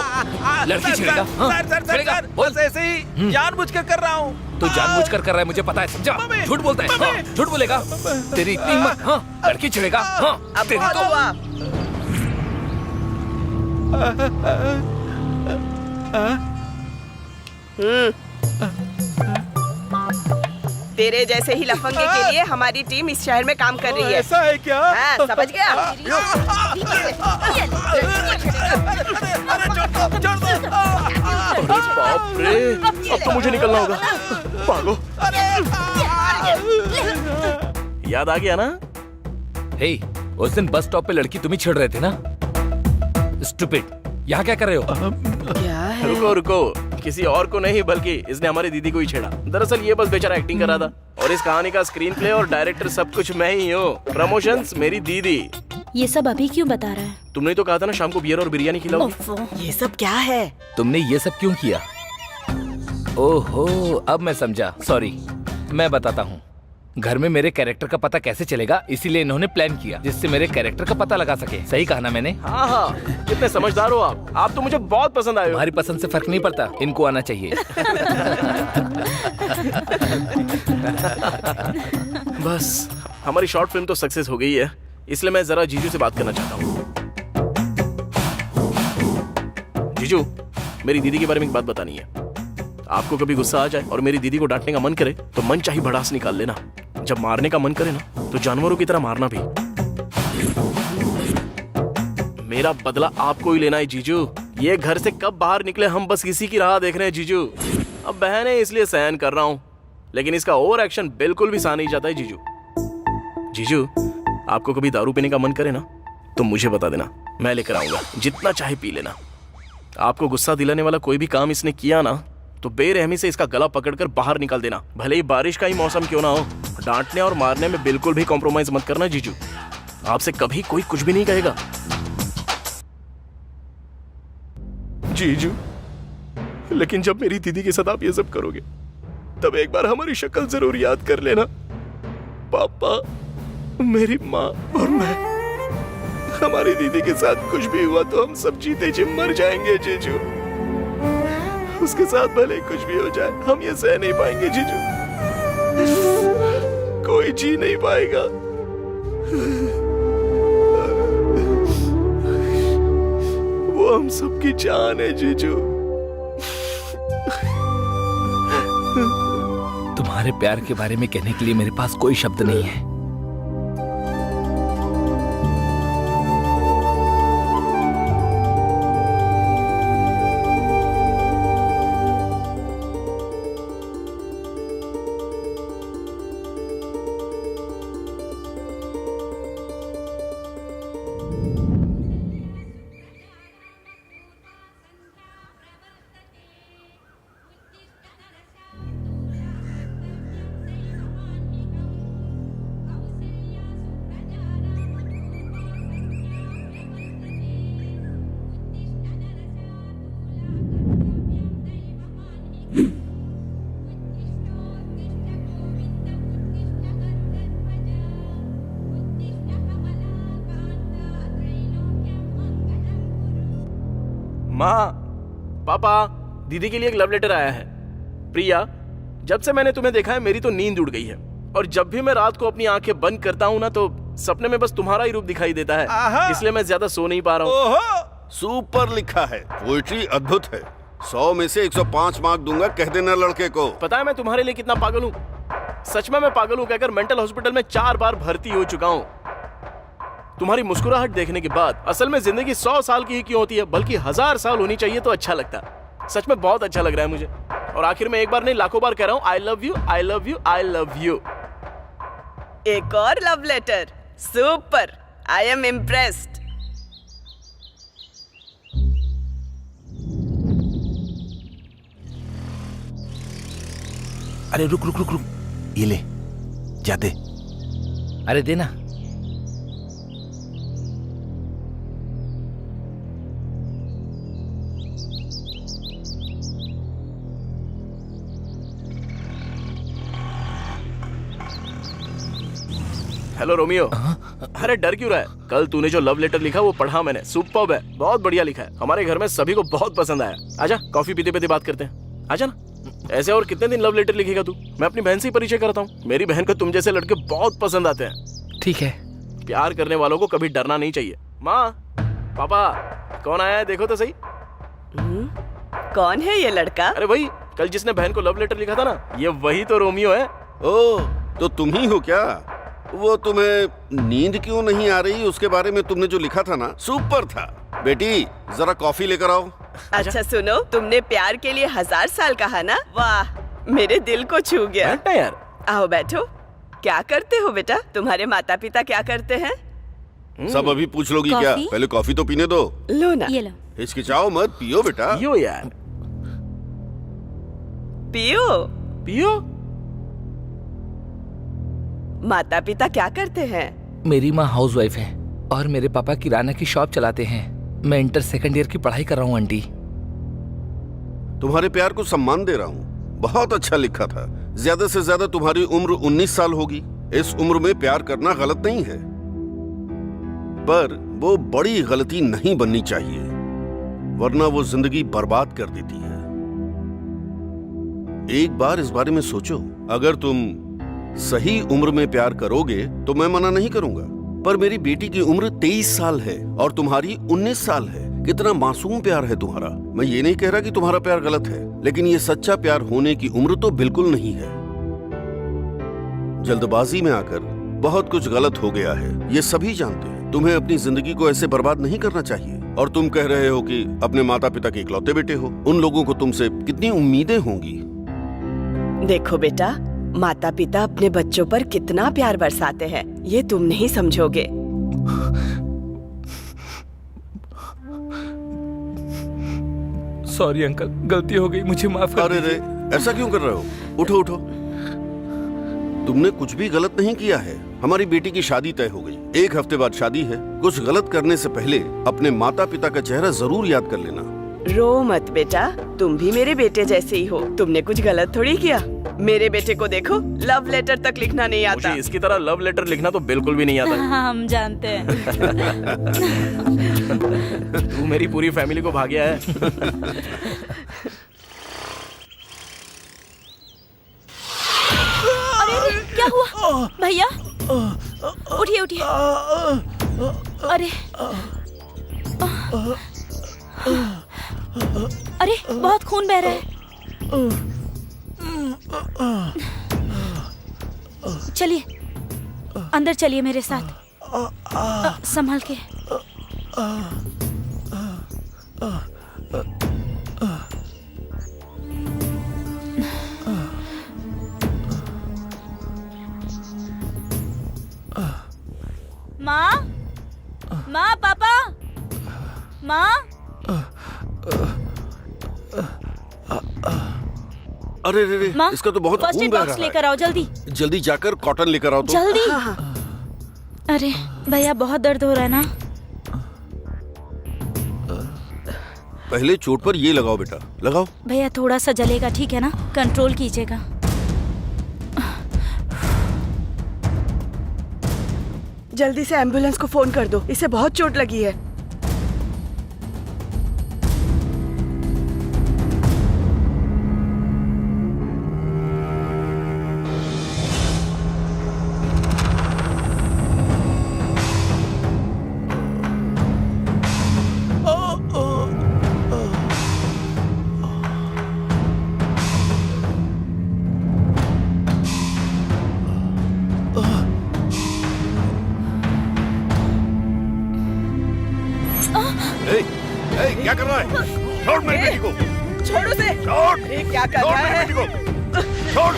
लड़की छेड़ेगा। सर, बस ऐसे ही जानबूझकर कर रहा हूँ। तू जानबूझकर कर रहा है, मुझे पता है, समझा? झूठ बोलता है। हाँ, झूठ बोलेगा। तेरी इतनी हिम्मत? हाँ, लड़की छेड़ेगा। हाँ, तेरी तो तेरे जैसे ही लफंगे के लिए हमारी टीम इस शहर में काम कर रही है। ऐसा है क्या? हाँ, समझ गया? बाप रे, अब तो मुझे निकलना होगा। भागो। याद आ गया ना? हे, उस दिन बस स्टॉप पे लड़की तुम ही छेड़ रहे थे ना? स्टूपिड, यहाँ क्या कर रहे हो? क्या है? रुको रुको, किसी और को नहीं बल्कि इसने हमारी दीदी को ही छेड़ा। दरअसल ये बस बेचारा एक्टिंग कर रहा था और इस कहानी का स्क्रीन प्ले और डायरेक्टर सब कुछ मैं ही हूँ। प्रमोशंस मेरी दीदी। ये सब अभी क्यों बता रहा है? तुमने तो कहा था ना शाम को बियर और बिरयानी खिलाओ। ये सब क्या है? तुमने ये सब क्यों किया? ओहो, अब मैं समझा। सॉरी, मैं बताता हूँ। घर में मेरे कैरेक्टर का पता कैसे चलेगा, इसीलिए इन्होंने प्लान किया जिससे मेरे कैरेक्टर का पता लगा सके। सही कहा ना मैंने? हाँ हाँ, कितने समझदार हो आप तो मुझे बहुत पसंद आए हो। तुम्हारी पसंद से फर्क नहीं पड़ता, इनको आना चाहिए। बस हमारी शॉर्ट फिल्म तो सक्सेस हो गई है, इसलिए मैं जरा जीजू से बात करना चाहता हूँ। जीजू, मेरी दीदी के बारे में एक बात बतानी है। आपको कभी गुस्सा आ जाए और मेरी दीदी को डांटने का मन करे तो मन चाही भड़ास निकाल लेना। जब मारने का मन करे ना तो जानवरों की तरह मारना भी। मेरा बदला आपको ही लेना है जीजू। ये घर से कब बाहर निकले हम बस इसी की राह देख रहे हैं जीजू। अब बहन है इसलिए सहन कर रहा हूँ, लेकिन इसका ओवर एक्शन बिल्कुल भी सहा नहीं जाता है जीजू। जीजू, आपको कभी दारू पीने का मन करे ना तो मुझे बता देना, मैं लेकर आऊंगा, जितना चाहे पी लेना। आपको गुस्सा दिलाने वाला कोई भी काम इसने किया ना तो बेरहमी से इसका गला पकड़कर बाहर निकाल देना, भले ही बारिश का ही मौसम क्यों ना हो। डांटने और मारने में बिल्कुल भी कॉम्प्रोमाइज मत करना जीजू। आपसे कभी कोई कुछ भी नहीं कहेगा। जीजू, लेकिन जब मेरी दीदी के साथ आप ये सब करोगे तब एक बार हमारी शक्ल जरूर याद कर लेना। पापा, मेरी माँ और मैं, हमारी दीदी के साथ कुछ भी हुआ तो हम सब जीते जी मर जाएंगे जीजू। उसके साथ भले कुछ भी हो जाए हम ये सह नहीं पाएंगे जीजू। कोई जी नहीं पाएगा। वो हम सबकी जान है जीजू। तुम्हारे प्यार के बारे में कहने के लिए मेरे पास कोई शब्द नहीं है। माँ, पापा, दीदी के लिए एक लव लेटर आया है। प्रिया, जब से मैंने तुम्हें देखा है मेरी तो नींद उड़ गई है और जब भी मैं रात को अपनी आंखें बंद करता हूँ ना तो सपने में बस तुम्हारा ही रूप दिखाई देता है, इसलिए मैं ज्यादा सो नहीं पा रहा हूँ। सुपर लिखा है, पोइट्री अद्भुत है। 100 में से 105 मार्क दूंगा, कह देना लड़के को। पता है मैं तुम्हारे लिए कितना पागल हूँ? सच में मैं पागल हूँ कहकर मेंटल हॉस्पिटल में 4 बार भर्ती हो चुका हूँ। तुम्हारी मुस्कुराहट देखने के बाद असल में जिंदगी 100 साल की ही क्यों होती है बल्कि 1000 साल होनी चाहिए तो अच्छा लगता। सच में बहुत अच्छा लग रहा है मुझे। और आखिर में एक बार नहीं लाखों बार कह रहा हूँ I love you, I love you, I love you. एक और love letter. Super, I am impressed. अरे रुक रुक रुक रुक, ये ले, जा दे। अरे देना। Hello Romeo. अरे डर क्यों रहा है? कल तूने जो लव लेटर लिखा वो पढ़ा मैंने, सुपर्ब है, बहुत बढ़िया लिखा है। हमारे घर में सभी को बहुत पसंद आया। आजा कॉफी पीते पीते बात करते हैं, आजा ना। ऐसे और कितने दिन लव लेटर लिखेगा तू? मैं अपनी बहन से ही परिचय करता हूँ। मेरी बहन को तुम जैसे लड़के बहुत पसंद आते हैं। ठीक है। प्यार करने वालों को कभी डरना नहीं चाहिए। माँ, पापा, कौन आया है देखो तो सही। कौन है ये लड़का? अरे वही कल जिसने बहन को लव लेटर लिखा था ना, ये वही तो रोमियो है। ओ, तो तुम ही हो क्या? वो तुम्हें नींद क्यों नहीं आ रही उसके बारे में तुमने जो लिखा था ना, सुपर था। बेटी जरा कॉफी लेकर आओ। अच्छा सुनो, तुमने प्यार के लिए 1000 साल कहा ना? वाह, मेरे दिल को छू गया। बैठना यार। आओ बैठो। क्या करते हो बेटा? तुम्हारे माता पिता क्या करते हैं? सब अभी पूछ लोगी क्या? कॉफी? पहले कॉफी तो पीने दो। लो ना। ये लो। हिचकिचाओ मत, पियो बेटा। पियो यार, पियो। पियो। माता पिता क्या करते हैं? मेरी माँ हाउसवाइफ है और मेरे पापा किराना की शॉप चलाते हैं। मैं इंटर सेकंड ईयर की पढ़ाई कर रहा हूँ आंटी। तुम्हारे प्यार को सम्मान दे रहा हूँ। बहुत अच्छा लिखा था। ज्यादा से ज्यादा तुम्हारी उम्र 19 साल होगी। इस उम्र में प्यार करना गलत नहीं है, पर वो बड़ी गलती नहीं बननी चाहिए, वरना वो जिंदगी बर्बाद कर देती है। एक बार इस बारे में सोचो। अगर तुम सही उम्र में प्यार करोगे तो मैं मना नहीं करूंगा, पर मेरी बेटी की उम्र 23 साल है और तुम्हारी 19 साल है। कितना मासूम प्यार है तुम्हारा। मैं ये नहीं कह रहा कि तुम्हारा प्यार गलत है, लेकिन ये सच्चा प्यार होने की उम्र तो बिल्कुल नहीं है। जल्दबाजी में आकर बहुत कुछ गलत हो गया है, ये सभी जानते हैं। तुम्हें अपनी जिंदगी को ऐसे बर्बाद नहीं करना चाहिए। और तुम कह रहे हो कि अपने माता पिता के इकलौते बेटे हो। उन लोगों को तुमसे कितनी उम्मीदें होंगी। देखो बेटा, माता पिता अपने बच्चों पर कितना प्यार बरसाते हैं, ये तुम नहीं समझोगे। सॉरी अंकल, गलती हो गई, मुझे माफ कर अरे दीजिए। रे, ऐसा क्यों कर रहे हो? उठो उठो। तुमने कुछ भी गलत नहीं किया है। हमारी बेटी की शादी तय हो गई। 1 हफ्ते बाद शादी है। कुछ गलत करने से पहले अपने माता पिता का चेहरा जरूर याद कर लेना। रो मत बेटा, तुम भी मेरे बेटे जैसे ही हो। तुमने कुछ गलत थोड़ी किया। मेरे बेटे को देखो, लव लेटर तक लिखना नहीं आता। मुझे इसकी तरह लव लेटर लिखना तो बिल्कुल भी नहीं आता। हाँ, हम जानते हैं। तू मेरी पूरी फैमिली को भाग गया है। अरे क्या हुआ भैया? उठिए उठिए। अरे अरे बहुत खून बह रहा है। चलिए अंदर चलिए मेरे साथ। संभाल के। माँ, माँ, पापा, माँ। अरे रे रे, माँ, इसका तो बहुत फर्स्ट खून एड बह बॉक्स रहा लेकर आओ जल्दी। है। जल्दी जाकर कॉटन लेकर आओ तो। जल्दी। अरे भैया बहुत दर्द हो रहा है ना? पहले चोट पर ये लगाओ बेटा, लगाओ। भैया थोड़ा सा जलेगा, ठीक है ना? कंट्रोल कीजिएगा। जल्दी से एम्बुलेंस को फोन कर दो, इसे बहुत चोट लगी है। क्या कर रहा है? छोड़ मेरी बेटी को। छोड़ उसे। छोड़। अरे क्या कर छोड़ रहा मेरी है? बेटी को। छोड़।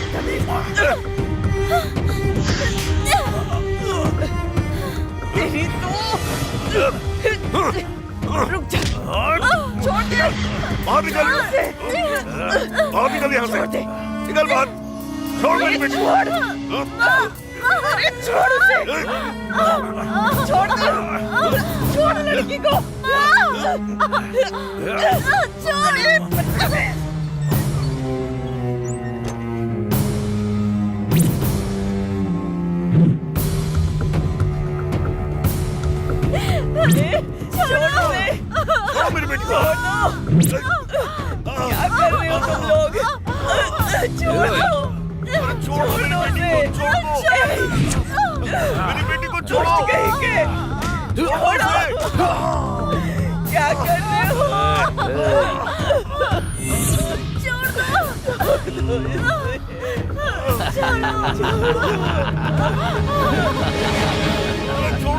तेरी तो। रुक जा। छोड़ दे। बाहर निकल। बाहर निकल यहाँ से। निकल बाहर। छोड़ मेरी बेटी को। अरे छोड़ उसे। छोड़ दे। छोड़ लड़की को। छोड़ो मेरी बेटी को। क्या कर रहे हो तुम लोग? छोड़ो। छोड़ो मेरी बेटी को। छोड़ो मेरी बेटी को। छोड़ो। क्या कर रहे हो?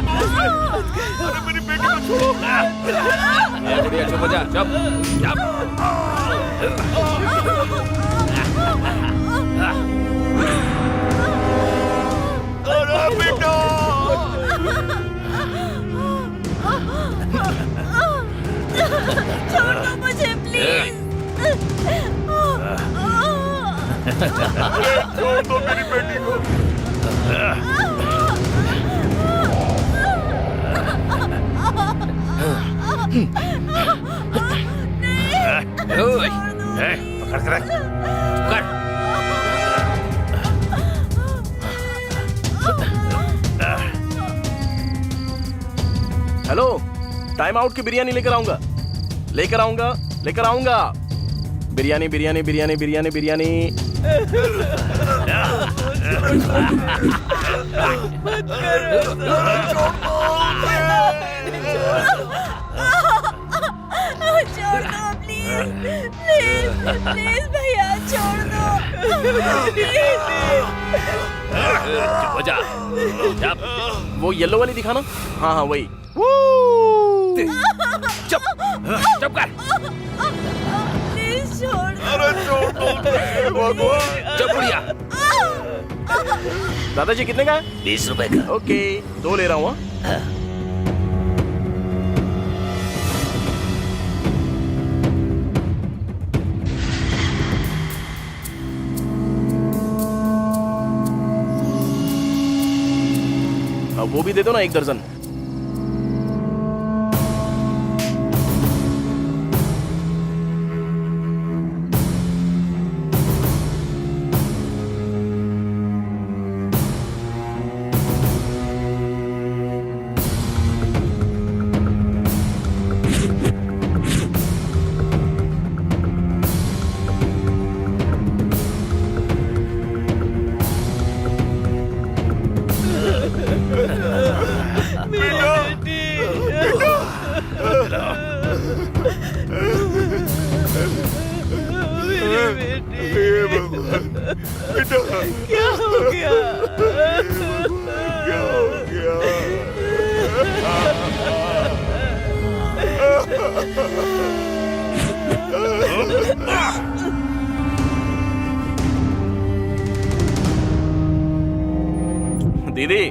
अरे मेरी बेटी को छोड़ो। बढ़िया, चुप हो जा, चुप। अरे बेटा। छोड़ दो मेरी बेटी को। पकड़ कर रख। पकड़। हेलो, टाइम आउट की बिरयानी लेकर आऊंगा, लेकर आऊंगा, लेकर आऊंगा। बिरयानी बिरयानी बिरयानी बिरयानी बिरयानी। छोड़ दो प्लीज, प्लीज प्लीज भैया छोड़ दो वो येलो वाली दिखाना। हाँ हाँ वही। चुप चुप कर। प्लीज छोड़ दो। अरे छोड़ दो। चुप बुढ़िया। दादाजी कितने का है? 20 रुपए का। ओके, 2 ले रहा हूँ। अब वो भी दे दो ना, 1 दर्जन। दीदी,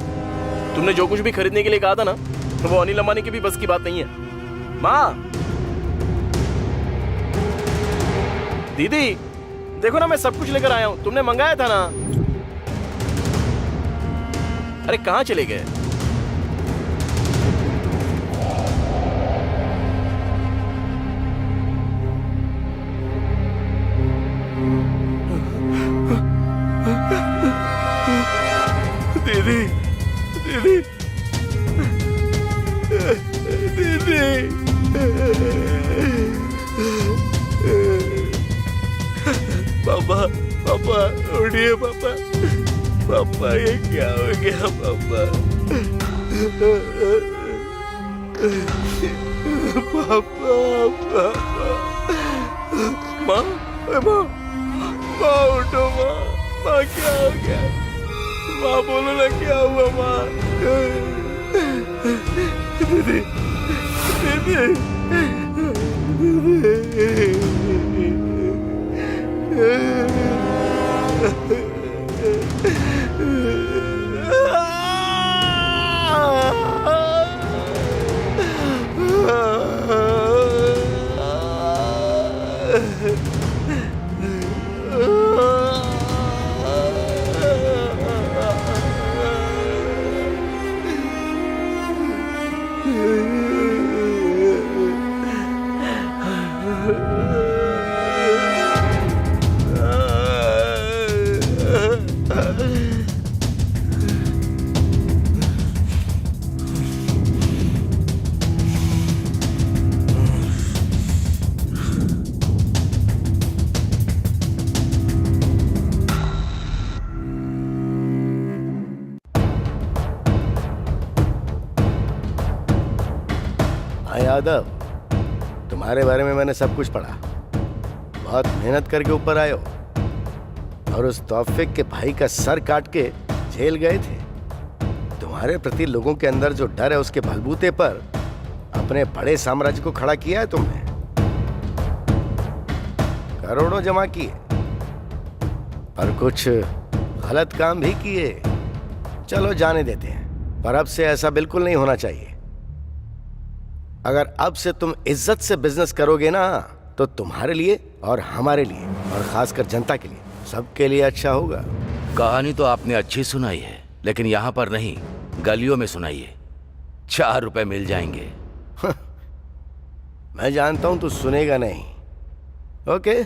तुमने जो कुछ भी खरीदने के लिए कहा था ना, वो अनिल अंबानी की भी बस की बात नहीं है। माँ, दीदी देखो ना, मैं सब कुछ लेकर आया हूँ, तुमने मंगाया था ना। अरे कहाँ चले गए? दीदी दीदी दीदी पापा पापा उठिए पापा। पापा ये क्या हो गया पापा? पापा माँ माँ माँ उठो माँ। माँ क्या हो गया? माँ बोलो ना क्या हुआ माँ? दीदी यादव, तुम्हारे बारे में मैंने सब कुछ पढ़ा। बहुत मेहनत करके ऊपर आए हो और उस तौफीक के भाई का सर काट के जेल गए थे। तुम्हारे प्रति लोगों के अंदर जो डर है, उसके बलबूते पर अपने बड़े साम्राज्य को खड़ा किया है तुमने। करोड़ों जमा किए और कुछ गलत काम भी किए। चलो जाने देते हैं, पर अब से ऐसा बिल्कुल नहीं होना चाहिए। अगर अब से तुम इज्जत से बिजनेस करोगे ना, तो तुम्हारे लिए और हमारे लिए और खासकर जनता के लिए सबके लिए अच्छा होगा। कहानी तो आपने अच्छी सुनाई है, लेकिन यहाँ पर नहीं, गलियों में सुनाइए। 4 रुपए मिल जाएंगे। मैं जानता हूं तू सुनेगा नहीं। ओके,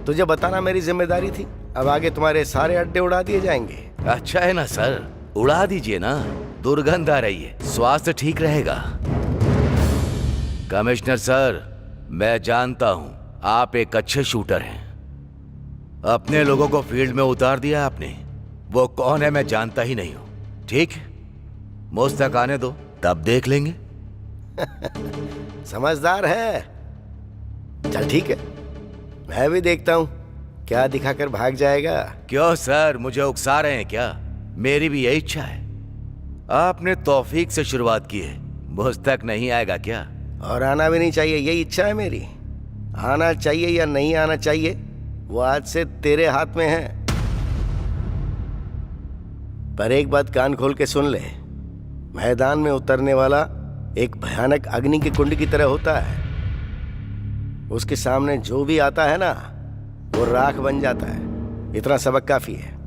तुझे बताना मेरी जिम्मेदारी थी। अब आगे तुम्हारे सारे अड्डे उड़ा दिए जाएंगे। अच्छा है ना सर, उड़ा दीजिए ना, दुर्गंध आ रही है, स्वास्थ्य ठीक रहेगा। कमिश्नर सर, मैं जानता हूं आप एक अच्छे शूटर हैं। अपने लोगों को फील्ड में उतार दिया आपने। वो कौन है मैं जानता ही नहीं हूं। ठीक, मुझ तक आने दो, तब देख लेंगे। समझदार है। चल ठीक है, मैं भी देखता हूं क्या दिखाकर भाग जाएगा। क्यों सर, मुझे उकसा रहे हैं क्या? मेरी भी यही इच्छा है। आपने तौफीक से शुरुआत की है, मुझ तक नहीं आएगा क्या? और आना भी नहीं चाहिए, यही इच्छा है मेरी। आना चाहिए या नहीं आना चाहिए वो आज से तेरे हाथ में है। पर एक बात कान खोल के सुन ले, मैदान में उतरने वाला एक भयानक अग्नि के कुंड की तरह होता है। उसके सामने जो भी आता है ना, वो राख बन जाता है। इतना सबक काफी है।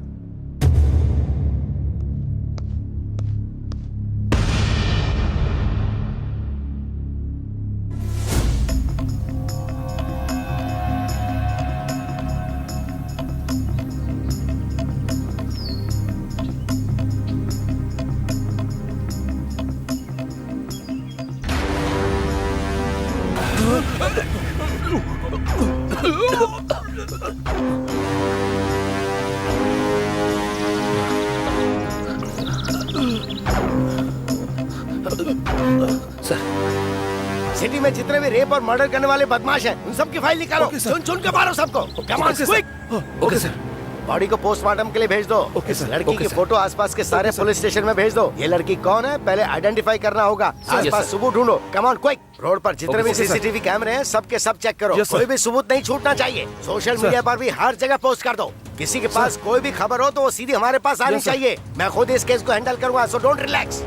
सिटी में जितने भी रेप और मर्डर करने वाले बदमाश हैं, उन सबकी फाइल निकालो। चुन चुन के मारो सबको। Come on quick. Okay sir. Body को पोस्टमार्टम के लिए भेज दो। इस लड़की की फोटो आसपास के सारे पुलिस स्टेशन में भेज दो। ये लड़की कौन है पहले आइडेंटिफाई करना होगा। आसपास सबूत ढूंढो। Come on quick. रोड पर जितने भी सीसीटीवी कैमरे हैं सबके सब चेक करो। कोई भी सबूत नहीं छूटना चाहिए। सोशल मीडिया पर भी हर जगह पोस्ट कर दो। किसी के पास कोई भी खबर हो तो वो सीधी हमारे पास आनी चाहिए। मैं खुद इस केस को हैंडल करूंगा, सो डोंट रिलैक्स।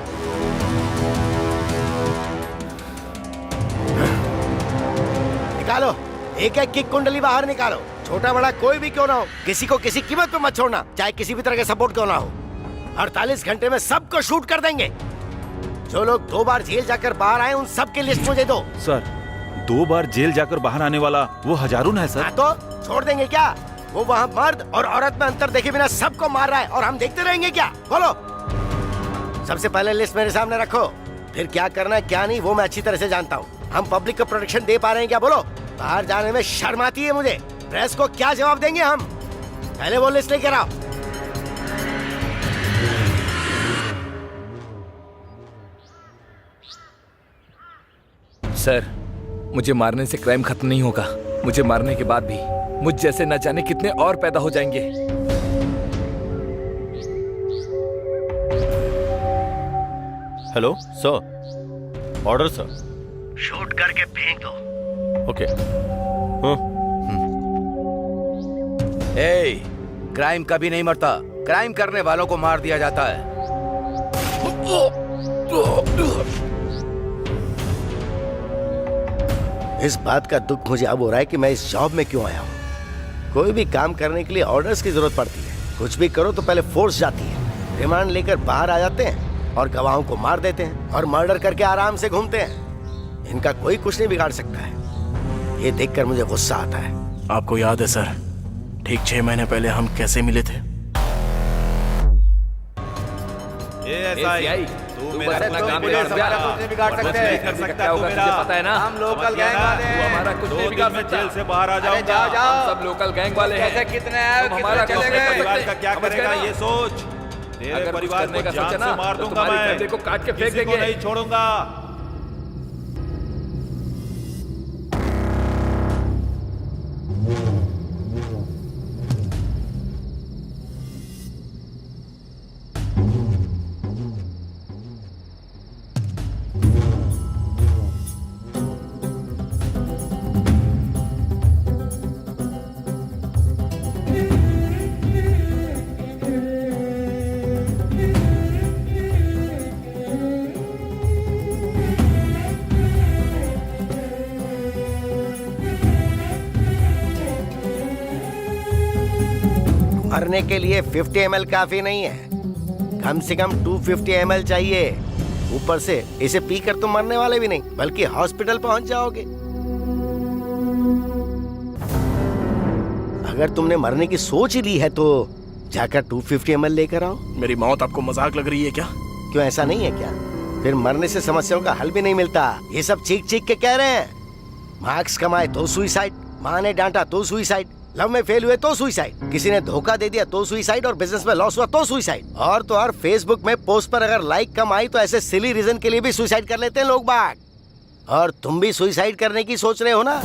निकालो, एक एक की कुंडली बाहर निकालो। छोटा बड़ा कोई भी क्यों ना हो, किसी को किसी कीमत पे मत छोड़ना, चाहे किसी भी तरह का सपोर्ट क्यों ना हो। 48 घंटे में सबको शूट कर देंगे। जो लोग 2 बार जेल जाकर बाहर आए उन सबकी लिस्ट मुझे दो। सर, 2 बार जेल जाकर बाहर आने वाला वो हजारून है सर। तो छोड़ देंगे क्या? वो वहाँ मर्द और औरत में अंतर देखे बिना सबको मार रहा है और हम देखते रहेंगे क्या? बोलो। सबसे पहले लिस्ट मेरे सामने रखो, फिर क्या करना है क्या नहीं वो मैं अच्छी तरह से जानता हूँ। हम पब्लिक को प्रोटेक्शन दे पा रहे हैं क्या? बोलो। बाहर जाने में शर्म आती है मुझे। प्रेस को क्या जवाब देंगे हम? पहले वो लिस्ट लेकर आओ। सर, मुझे मारने से क्राइम खत्म नहीं होगा। मुझे मारने के बाद भी मुझ जैसे न जाने कितने और पैदा हो जाएंगे। Hello sir, order sir. Shoot करके फेंक दो। ओके। ए, क्राइम कभी नहीं मरता, क्राइम करने वालों को मार दिया जाता है। इस बात का दुख मुझे अब हो रहा है कि मैं इस जॉब में क्यों आया हूँ। कोई भी काम करने के लिए ऑर्डर्स की जरूरत पड़ती है। कुछ भी करो तो पहले फोर्स जाती है। रिमांड लेकर बाहर आ जाते हैं और गवाहों को मार देते हैं और मर्डर करके आराम से घूमते हैं। इनका कोई कुछ नहीं बिगाड़ सकता है। ये देखकर मुझे गुस्सा आता है। आपको याद है सर, ठीक 6 महीने पहले हम कैसे मिले थे? तू मेरा अपना काम बिगाड़ सकते हैं। क्या होगा तुझे पता है ना? हम लोकल गैंग वाले हैं। हमारा कुछ नहीं बिगाड़ सकता। जेल से बाहर आ जाऊंगा। हम सब लोकल गैंग वाले हैं। कितने आए, हमारा कितने चले गए? परिवार का क्या करेगा ये सोच। तेरे अगर कुछ परिवार करने को का जान सोचा से ना, मार तो दूंगा तुम्हारी मैं। फैमिली को काट के फेंक किसी को देंगे। नहीं छोड़ूंगा। मरने के लिए 50 ml काफी नहीं है, कम से कम 250 ml चाहिए। ऊपर से इसे पीकर तुम मरने वाले भी नहीं बल्कि हॉस्पिटल पहुंच जाओगे। अगर तुमने मरने की सोच ही ली है तो जाकर 250 ml लेकर आओ। मेरी मौत आपको मजाक लग रही है क्या? क्यों, ऐसा नहीं है क्या? फिर मरने से समस्याओं का हल भी नहीं मिलता। ये सब चीख चीख के कह रहे हैं। मार्क्स कमाए तो सुइसाइड, माँ ने डांटा तो सुइसाइड, लव में फेल हुए तो सुइसाइड, किसी ने धोखा दे दिया तो सुइसाइड, और बिजनेस में लॉस हुआ तो सुइसाइड। और तो और फेसबुक में पोस्ट पर अगर लाइक कम आई तो ऐसे सिली रीजन के लिए भी सुइसाइड कर लेते हैं लोग बाग। और तुम भी सुइसाइड करने की सोच रहे हो ना?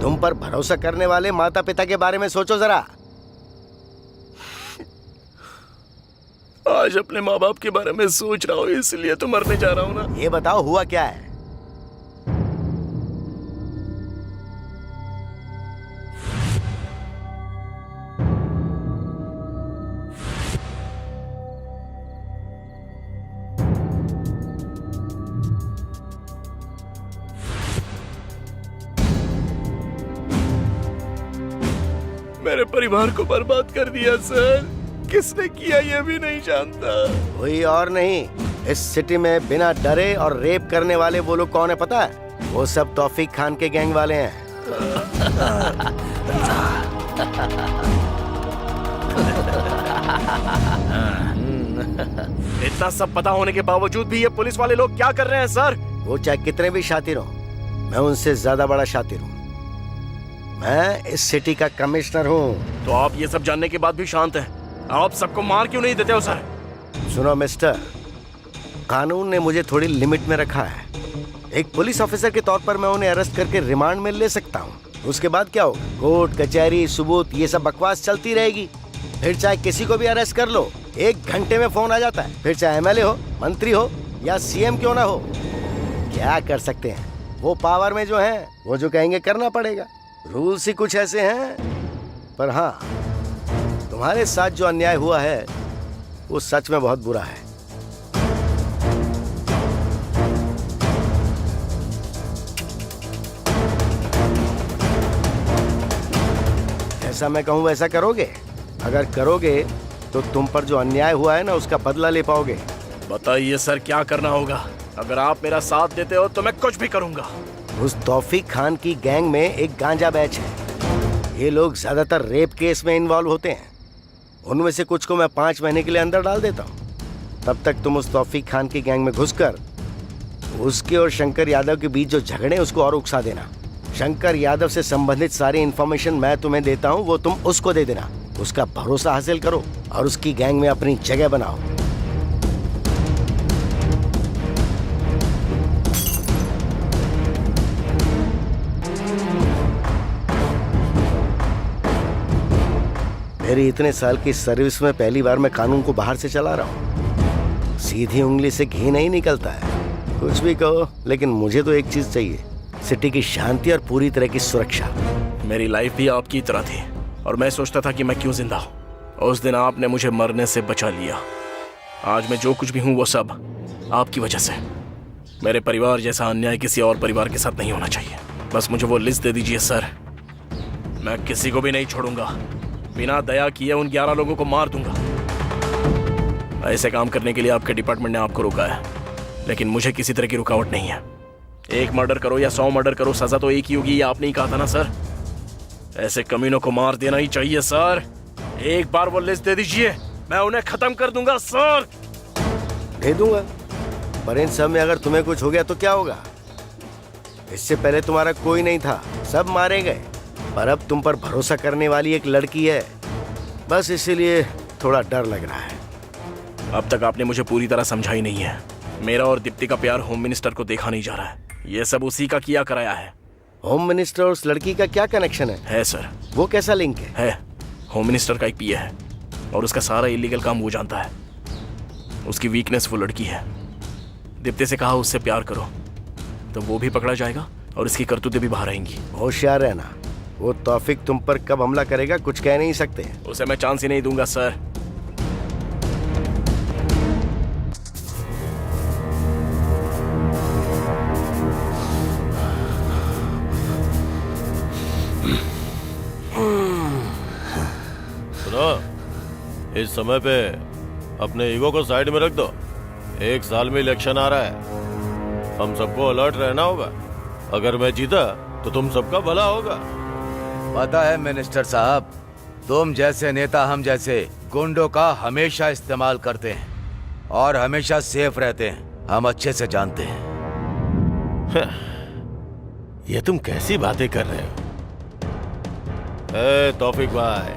तुम पर भरोसा करने वाले माता पिता के बारे में सोचो जरा। आज अपने माँ बाप के बारे में सोच रहा हूँ, इसलिए तो मरने जा रहा हूँ ना। ये बताओ हुआ क्या है? मेरे परिवार को बर्बाद कर दिया सर। किसने किया ये भी नहीं जानता। कोई और नहीं, इस सिटी में बिना डरे और रेप करने वाले वो लोग कौन है पता है? वो सब तौफीक खान के गैंग वाले हैं। इतना सब पता होने के बावजूद भी ये पुलिस वाले लोग क्या कर रहे हैं सर? वो चाहे कितने भी शातिर हो, मैं उनसे ज्यादा बड़ा शातिर हूँ। मैं इस सिटी का कमिश्नर हूँ। तो आप ये सब जानने के बाद भी शांत हैं? आप सबको मार क्यों नहीं देते हो सर? सुनो मिस्टर, कानून ने मुझे थोड़ी लिमिट में रखा है। एक पुलिस ऑफिसर के तौर पर मैं उन्हें अरेस्ट करके रिमांड में ले सकता हूँ। उसके बाद क्या होगा? कोर्ट कचहरी सबूत ये सब बकवास चलती रहेगी। फिर चाहे किसी को भी अरेस्ट कर लो, 1 घंटे में फोन आ जाता है। फिर चाहे MLA हो, मंत्री हो या CM क्यों ना हो, क्या कर सकते हैं? वो पावर में जो है वो जो कहेंगे करना पड़ेगा। रूल्स ही कुछ ऐसे हैं। पर हाँ, तुम्हारे साथ जो अन्याय हुआ है वो सच में बहुत बुरा है। जैसा मैं कहूँ वैसा करोगे? अगर करोगे तो तुम पर जो अन्याय हुआ है ना उसका बदला ले पाओगे। बताइए सर क्या करना होगा? अगर आप मेरा साथ देते हो तो मैं कुछ भी करूंगा। उस तौफीक खान की गैंग में एक गांजा बैच है। ये लोग ज्यादातर रेप केस में इन्वॉल्व होते हैं। उनमें से कुछ को मैं 5 महीने के लिए अंदर डाल देता हूँ। तब तक तुम उस तौफीक खान की गैंग में घुसकर उसके और शंकर यादव के बीच जो झगड़े उसको और उकसा देना। शंकर यादव से संबंधित सारी इन्फॉर्मेशन मैं तुम्हें देता हूँ, वो तुम उसको दे देना। उसका भरोसा हासिल करो और उसकी गैंग में अपनी जगह बनाओ। मेरी इतने साल की सर्विस में पहली बार मैं कानून को बाहर से चला रहा हूँ। सीधी उंगली से घी नहीं निकलता है। कुछ भी कहो, लेकिन मुझे तो एक चीज चाहिए, सिटी की शांति और पूरी तरह की सुरक्षा। मेरी लाइफ भी आपकी तरह थी और मैं सोचता था कि मैं क्यों जिंदा हूँ। उस दिन आपने मुझे मरने से बचा लिया। आज मैं जो कुछ भी हूँ वो सब आपकी वजह से। मेरे परिवार जैसा अन्याय किसी और परिवार के साथ नहीं होना चाहिए। बस मुझे वो लिस्ट दे दीजिए सर, मैं किसी को भी नहीं छोड़ूंगा। बिना दया किए उन 11 लोगों को मार दूंगा। ऐसे काम करने के लिए आपके डिपार्टमेंट ने आपको रोका है, लेकिन मुझे किसी तरह की रुकावट नहीं है। 1 मर्डर करो या 100 मर्डर करो, सजा तो एक ही होगी, ये आपने ही कहा था ना सर। ऐसे कमीनों को मार देना ही चाहिए सर। एक बार वो लिस्ट दे दीजिए, मैं उन्हें खत्म कर दूंगा सर। दे दूंगा, पर इन सब में अगर तुम्हें कुछ हो गया तो क्या होगा? इससे पहले तुम्हारा कोई नहीं था, सब मारे गए। पर अब तुम पर भरोसा करने वाली एक लड़की है, बस इसीलिए थोड़ा डर लग रहा है। अब तक आपने मुझे पूरी तरह समझा ही नहीं है। मेरा और दीप्ति का प्यार होम मिनिस्टर को देखा नहीं जा रहा है। ये सब उसी का किया कराया है। होम मिनिस्टर और उस लड़की का क्या कनेक्शन है सर। वो कैसा लिंक है? होम मिनिस्टर का एक पीए है और उसका सारा इलीगल काम वो जानता है। उसकी वीकनेस वो लड़की है। दीप्ति से कहा उससे प्यार करो तो वो भी पकड़ा जाएगा और इसकी करतूतें भी बाहर आएंगी। होशियार रहना, वो तौफीक तुम पर कब हमला करेगा कुछ कह नहीं सकते। उसे मैं चांस ही नहीं दूंगा सर। सुनो, इस समय पे अपने ईगो को साइड में रख दो। 1 साल में इलेक्शन आ रहा है, हम सबको अलर्ट रहना होगा। अगर मैं जीता तो तुम सबका भला होगा। पता है मिनिस्टर साहब, तुम जैसे नेता हम जैसे गुंडों का हमेशा इस्तेमाल करते हैं और हमेशा सेफ रहते हैं, हम अच्छे से जानते हैं। ये तुम कैसी बातें कर रहे हो? ए तौफीक भाई,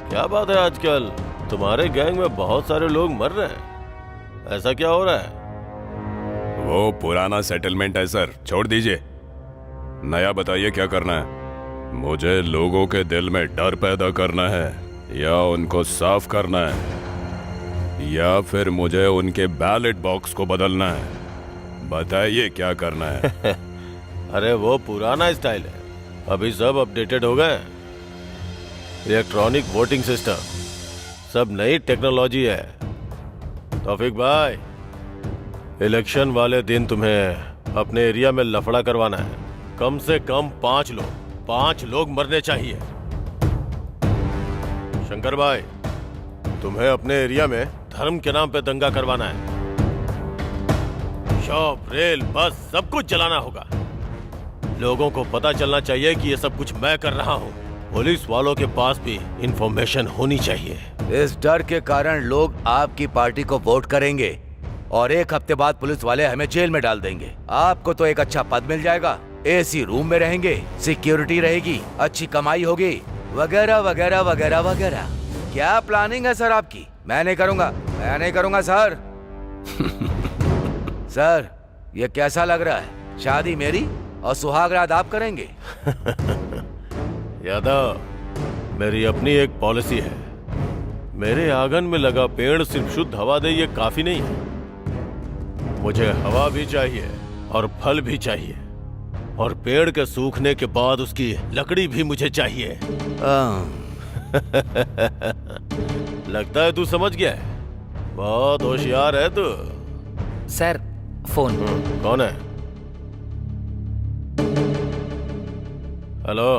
क्या बात है आजकल तुम्हारे गैंग में बहुत सारे लोग मर रहे हैं, ऐसा क्या हो रहा है? वो पुराना सेटलमेंट है सर, छोड़ दीजिए। नया बताइए क्या करना है? मुझे लोगों के दिल में डर पैदा करना है या उनको साफ करना है या फिर मुझे उनके बैलेट बॉक्स को बदलना है? बताइए क्या करना है? अरे वो पुराना स्टाइल है, अभी सब अपडेटेड हो गए। इलेक्ट्रॉनिक वोटिंग सिस्टम, सब नई टेक्नोलॉजी है। तौफीक भाई, इलेक्शन वाले दिन तुम्हें अपने एरिया में लफड़ा करवाना है। कम से कम 5 लोग मरने चाहिए। शंकर भाई, तुम्हें अपने एरिया में धर्म के नाम पे दंगा करवाना है। शॉप, रेल, बस सब कुछ जलाना होगा। लोगों को पता चलना चाहिए कि ये सब कुछ मैं कर रहा हूँ। पुलिस वालों के पास भी इंफॉर्मेशन होनी चाहिए। इस डर के कारण लोग आपकी पार्टी को वोट करेंगे और 1 हफ्ते बाद पुलिस वाले हमें जेल में डाल देंगे। आपको तो एक अच्छा पद मिल जाएगा, एसी रूम में रहेंगे, सिक्योरिटी रहेगी, अच्छी कमाई होगी, वगैरह वगैरह वगैरह वगैरह। क्या प्लानिंग है सर आपकी? मैं नहीं करूंगा सर। सर, ये कैसा लग रहा है? शादी मेरी और सुहाग रात आप करेंगे? यादव, मेरी अपनी एक पॉलिसी है। मेरे आंगन में लगा पेड़ सिर्फ शुद्ध हवा दे ये काफी नहीं है। मुझे हवा भी चाहिए और फल भी चाहिए, और पेड़ के सूखने के बाद उसकी लकड़ी भी मुझे चाहिए। लगता है तू समझ गया है। बहुत होशियार है तू। Sir, phone. कौन है? हेलो।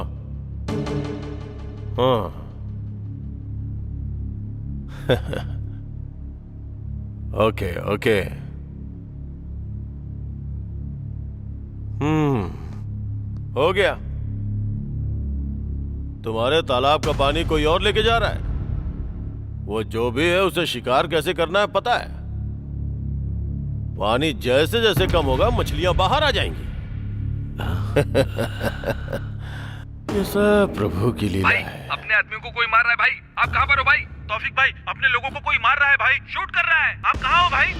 हाँ। Okay okay. हो गया। तुम्हारे तालाब का पानी कोई और लेके जा रहा है। वो जो भी है उसे शिकार कैसे करना है पता है। पानी जैसे जैसे कम होगा मछलियां बाहर आ जाएंगी। ये सब प्रभु की लीला है। अपने आदमियों को कोई मार रहा है भाई। आप कहाँ पर हो भाई? तौफीक भाई, अपने लोगों को कोई मार रहा है भाई, शूट कर रहा है। आप कहाँ हो भाई?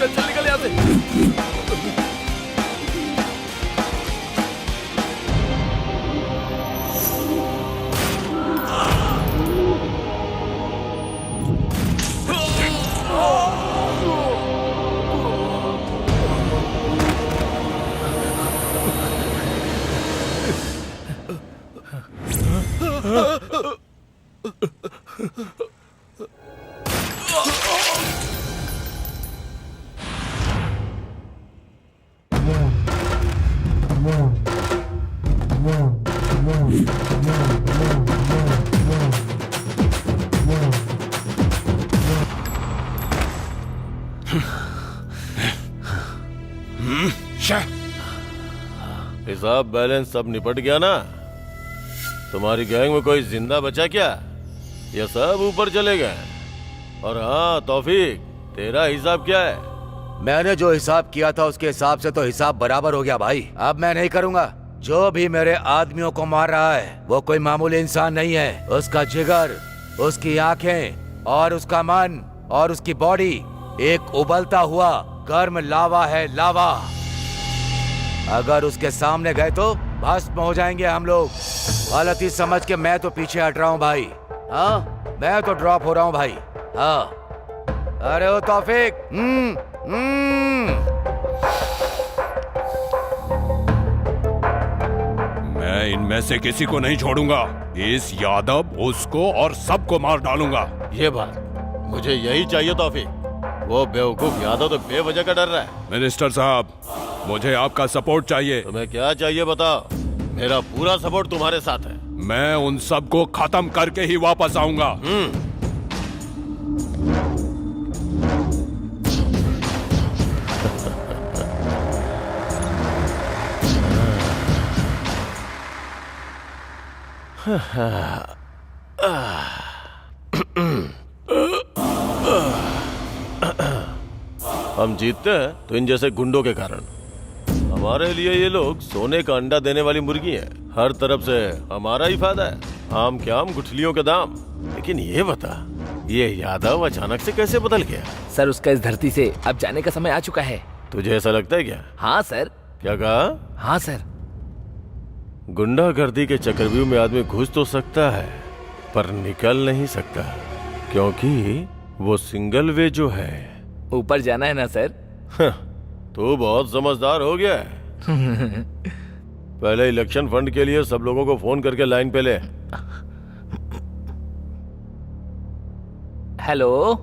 चल निकल यहाँ से। हिसाब बैलेंस सब निपट गया ना? तुम्हारी गैंग में कोई जिंदा बचा क्या? ये सब ऊपर चले गए? और हाँ तौफीक, तेरा हिसाब क्या है? मैंने जो हिसाब किया था उसके हिसाब से तो हिसाब बराबर हो गया भाई। अब मैं नहीं करूंगा। जो भी मेरे आदमियों को मार रहा है वो कोई मामूली इंसान नहीं है। उसका जिगर, उसकी आंखें और उसका मन और उसकी बॉडी एक उबलता हुआ गर्म लावा है, लावा। अगर उसके सामने गए तो भस्म हो जाएंगे हम लोग। गलती समझ के मैं तो पीछे हट रहा हूँ भाई। हाँ, मैं तो ड्रॉप हो रहा हूँ भाई। हाँ, अरे ओ तौफीक। मैं इनमें से किसी को नहीं छोड़ूंगा। इस यादव, उसको और सबको मार डालूंगा। ये बात मुझे यही चाहिए तौफीक। वो बेवकूफ यादव तो बेवजह का डर रहा है। मिनिस्टर साहब, मुझे आपका सपोर्ट चाहिए। तुम्हें क्या चाहिए बताओ। मेरा पूरा सपोर्ट तुम्हारे साथ है। मैं उन सबको खत्म करके ही वापस आऊंगा। हम जीतते हैं तो इन जैसे गुंडों के कारण। हमारे लिए ये लोग सोने का अंडा देने वाली मुर्गी हैं। हर तरफ से हमारा ही फायदा है। आम के आम, गुठलियों के दाम। लेकिन ये बता, ये यादव अचानक से कैसे बदल गया? सर, उसका इस धरती से अब जाने का समय आ चुका है। तुझे ऐसा लगता है क्या? हाँ सर। क्या कहा? हाँ सर। गुंडागर्दी के चक्रव्यूह में आदमी घुस तो सकता है पर निकल नहीं सकता, क्योंकि वो सिंगल वे जो है। ऊपर जाना है ना सर? तू बहुत समझदार हो गया है। पहले इलेक्शन फंड के लिए सब लोगों को फोन करके लाइन पे ले। हेलो,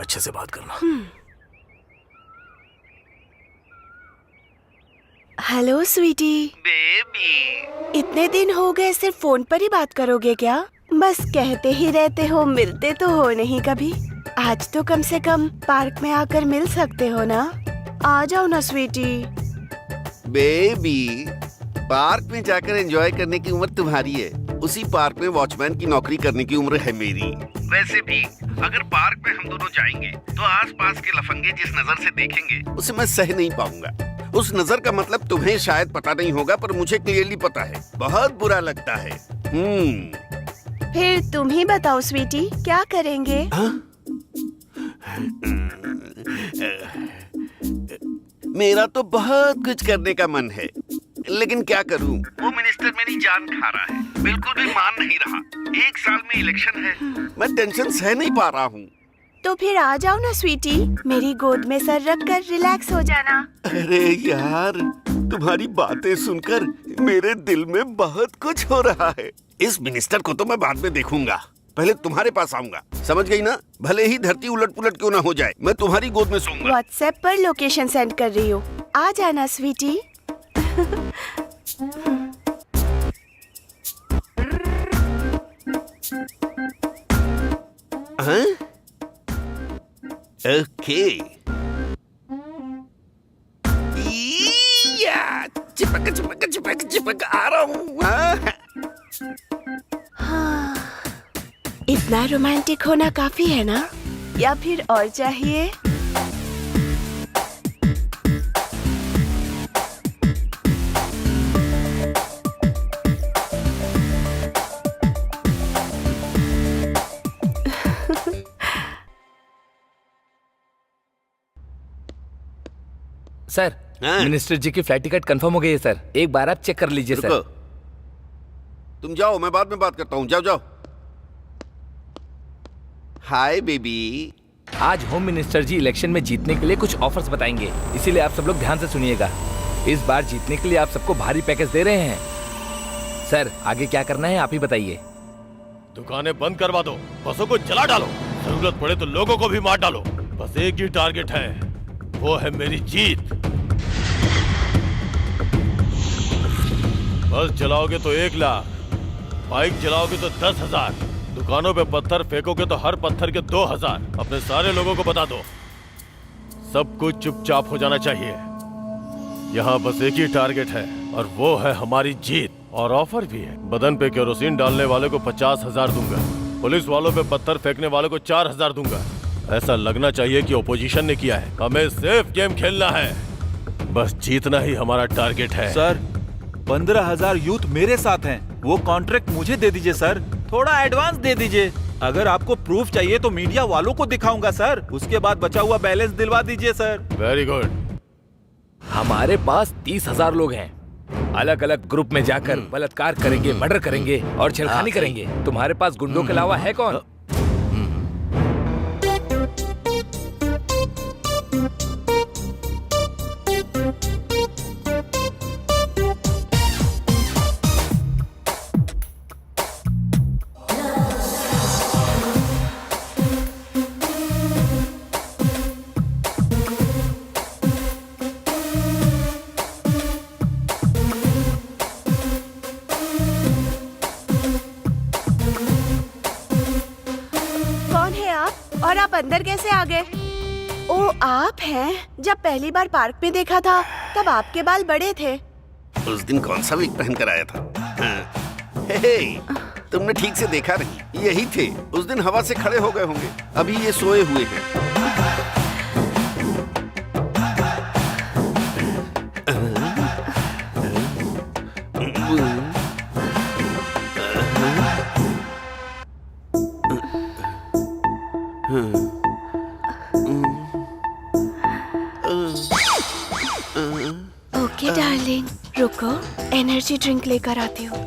अच्छे से बात करना। हेलो स्वीटी। बेबी, इतने दिन हो गए, सिर्फ फोन पर ही बात करोगे क्या? बस कहते ही रहते हो, मिलते तो हो नहीं कभी। आज तो कम से कम पार्क में आकर मिल सकते हो ना? आ जाओ ना स्वीटी। बेबी, पार्क में जाकर एंजॉय करने की उम्र तुम्हारी है, उसी पार्क में वॉचमैन की नौकरी करने की उम्र है मेरी। वैसे भी अगर पार्क में हम दोनों जाएंगे तो आसपास के लफंगे जिस नजर से देखेंगे उसे मैं सह नहीं पाऊंगा। उस नजर का मतलब तुम्हें शायद पता नहीं होगा, पर मुझे क्लियरली पता है। बहुत बुरा लगता है। फिर तुम ही बताओ स्वीटी, क्या करेंगे? मेरा तो बहुत कुछ करने का मन है, लेकिन क्या करूं? वो मिनिस्टर मेरी जान खा रहा है, बिल्कुल भी मान नहीं रहा। 1 साल में इलेक्शन है, मैं टेंशन सह नहीं पा रहा हूँ। तो फिर आ जाओ ना स्वीटी, मेरी गोद में सर रख कर रिलैक्स हो जाना। अरे यार, तुम्हारी बातें सुनकर मेरे दिल में बहुत कुछ हो रहा है। इस मिनिस्टर को तो मैं बाद में देखूंगा, पहले तुम्हारे पास आऊंगा। समझ गई ना? भले ही धरती उलट पुलट क्यों ना हो जाए, मैं तुम्हारी गोद में सोऊंगा। व्हाट्सएप पर लोकेशन सेंड कर रही हूँ, आ जाना स्वीटी। हाँ? ओके। चिपक चिपक चिपक चिपक आ रहा हूँ। हाँ, इतना रोमांटिक होना काफी है ना, या फिर और चाहिए? सर, मिनिस्टर जी की फ्लाइट टिकट कंफर्म हो गई है सर। एक बार आप चेक कर लीजिए सर। तुम जाओ, मैं बाद में बात करता हूँ। जाओ जाओ। Hi baby. आज होम मिनिस्टर जी इलेक्शन में जीतने के लिए कुछ ऑफर्स बताएंगे, इसीलिए आप सब लोग ध्यान से सुनिएगा। इस बार जीतने के लिए आप सबको भारी पैकेज दे रहे हैं। सर, आगे क्या करना है आप ही बताइए। दुकानें बंद करवा दो, बसों को जला डालो, जरूरत पड़े तो लोगों को भी मार डालो। बस एक ही टारगेट है, वो है मेरी जीत। बस जलाओगे तो 1 लाख, बाइक जलाओगे तो 10,000, दुकानों पे पत्थर फेंकोगे तो हर पत्थर के 2,000। अपने सारे लोगों को बता दो, सब कुछ चुपचाप हो जाना चाहिए। यहाँ बस एक ही टारगेट है और वो है हमारी जीत। और ऑफर भी है, बदन पे केरोसिन डालने वाले को 50,000 दूंगा, पुलिस वालों पे पत्थर फेंकने वाले को 4,000 दूंगा। ऐसा लगना चाहिए कि ओपोजिशन ने किया है। हमें सेफ गेम खेलना है, बस जीतना ही हमारा टारगेट है। सर, 15,000 यूथ मेरे साथ हैं। वो कॉन्ट्रैक्ट मुझे दे दीजिए सर, थोड़ा एडवांस दे दीजिए। अगर आपको प्रूफ चाहिए तो मीडिया वालों को दिखाऊंगा सर, उसके बाद बचा हुआ बैलेंस दिलवा दीजिए सर। Very good. हमारे पास 30,000 लोग हैं। अलग अलग ग्रुप में जाकर बलात्कार करेंगे, मर्डर करेंगे और छेड़खानी करेंगे। तुम्हारे पास गुंडों के अलावा है कौन? कौन है आप और आप अंदर कैसे आ गए? ओ आप हैं। जब पहली बार पार्क में देखा था तब आपके बाल बड़े थे। उस दिन कौन सा विग पहन कर आया था? हाँ। हे, तुमने ठीक से देखा नहीं, यही थे। उस दिन हवा से खड़े हो गए होंगे, अभी ये सोए हुए हैं। ओके डार्लिंग, रुको, एनर्जी ड्रिंक लेकर आती हूँ।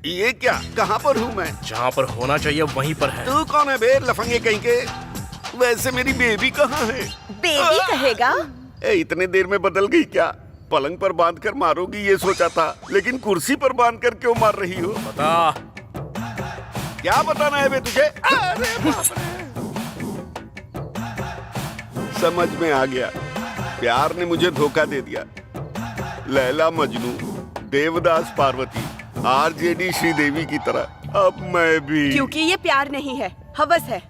ये क्या, कहाँ पर हूँ मैं? जहाँ पर होना चाहिए वहीं पर है। तू कौन है बे, लफंगे कहीं के? वैसे मेरी बेबी कहाँ है? बेबी कहेगा? इतने देर में बदल गई क्या? पलंग पर बांध कर मारोगी ये सोचा था, लेकिन कुर्सी पर बांध कर क्यों मार रही हो? बता। क्या बताना है बे तुझे? अरे बाप रे। समझ में आ गया, प्यार ने मुझे धोखा दे दिया। लैला मजनू, देवदास पार्वती, आरजेडी श्रीदेवी की तरह अब मैं भी। क्योंकि ये प्यार नहीं है, हवस है।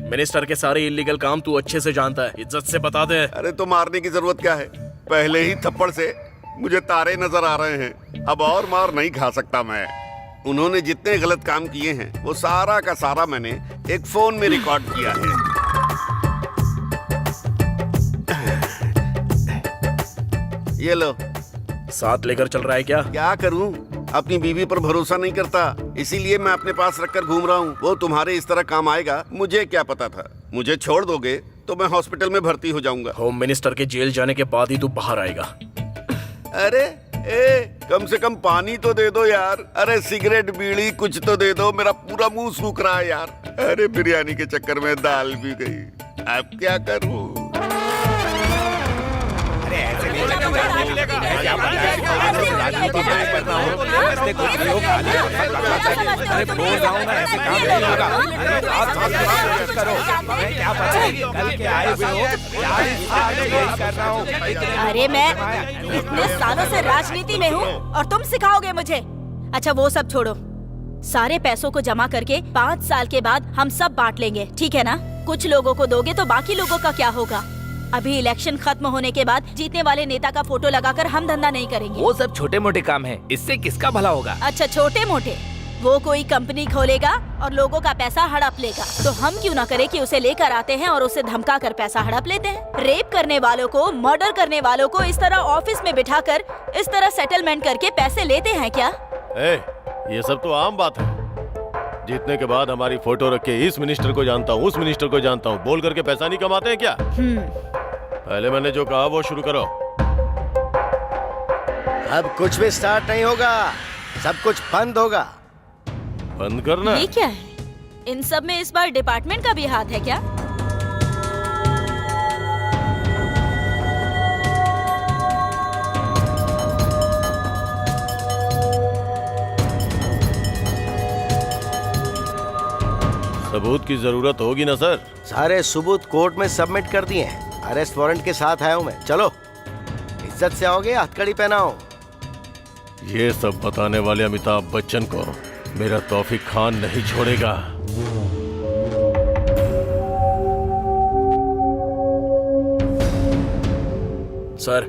मिनिस्टर के सारे इलीगल काम तू अच्छे से जानता है, इज्जत से बता दे। अरे तो मारने की जरूरत क्या है? पहले ही थप्पड़ से मुझे तारे नजर आ रहे हैं, अब और मार नहीं खा सकता मैं। उन्होंने जितने गलत काम किए हैं वो सारा का सारा मैंने एक फोन में रिकॉर्ड किया है। ये लो। साथ लेकर चल रहा है क्या? क्या करूं, अपनी बीवी पर भरोसा नहीं करता, इसीलिए मैं अपने पास रखकर घूम रहा हूँ। वो तुम्हारे इस तरह काम आएगा मुझे क्या पता था। मुझे छोड़ दोगे तो मैं हॉस्पिटल में भर्ती हो जाऊंगा। होम मिनिस्टर के जेल जाने के बाद ही तू बाहर आएगा। अरे कम से कम पानी तो दे दो यार। अरे सिगरेट बीड़ी कुछ तो दे दो, मेरा पूरा मुंह सूख रहा है यार। अरे बिरयानी के चक्कर में दाल भी गई, अब क्या करूं? अरे मैं इतने सालों से राजनीति में हूँ और तुम सिखाओगे मुझे? अच्छा वो सब छोड़ो, सारे पैसों को जमा करके 5 साल के बाद हम सब बांट लेंगे, ठीक है ना? कुछ लोगों को दोगे तो बाकी लोगों का क्या होगा? अभी इलेक्शन खत्म होने के बाद जीतने वाले नेता का फोटो लगाकर हम धंधा नहीं करेंगे। वो सब छोटे मोटे काम है, इससे किसका भला होगा? अच्छा छोटे मोटे, वो कोई कंपनी खोलेगा और लोगों का पैसा हड़प लेगा, तो हम क्यों ना करें कि उसे लेकर आते हैं और उसे धमका कर पैसा हड़प लेते हैं। रेप करने वालों को, मर्डर करने वालों को इस तरह ऑफिस में बिठाकर इस तरह सेटलमेंट करके पैसे लेते हैं क्या? ये सब तो आम बात है। जीतने के बाद हमारी फोटो रख के इस मिनिस्टर को जानता हूँ, उस मिनिस्टर को जानता हूँ बोल करके पैसा नहीं कमाते हैं क्या? पहले मैंने जो कहा वो शुरू करो। अब कुछ भी स्टार्ट नहीं होगा, सब कुछ बंद होगा। बंद करना? ये क्या है? इन सब में इस बार डिपार्टमेंट का भी हाथ है क्या? सबूत की जरूरत होगी ना सर? सारे सबूत कोर्ट में सबमिट कर दिए हैं। अरेस्ट वारंट के साथ आया हूँ मैं। चलो, इज्जत से आओगे, हथकड़ी पहनाओ। ये सब बताने वाले अमिताभ बच्चन को मेरा तौफीक खान नहीं छोड़ेगा। सर,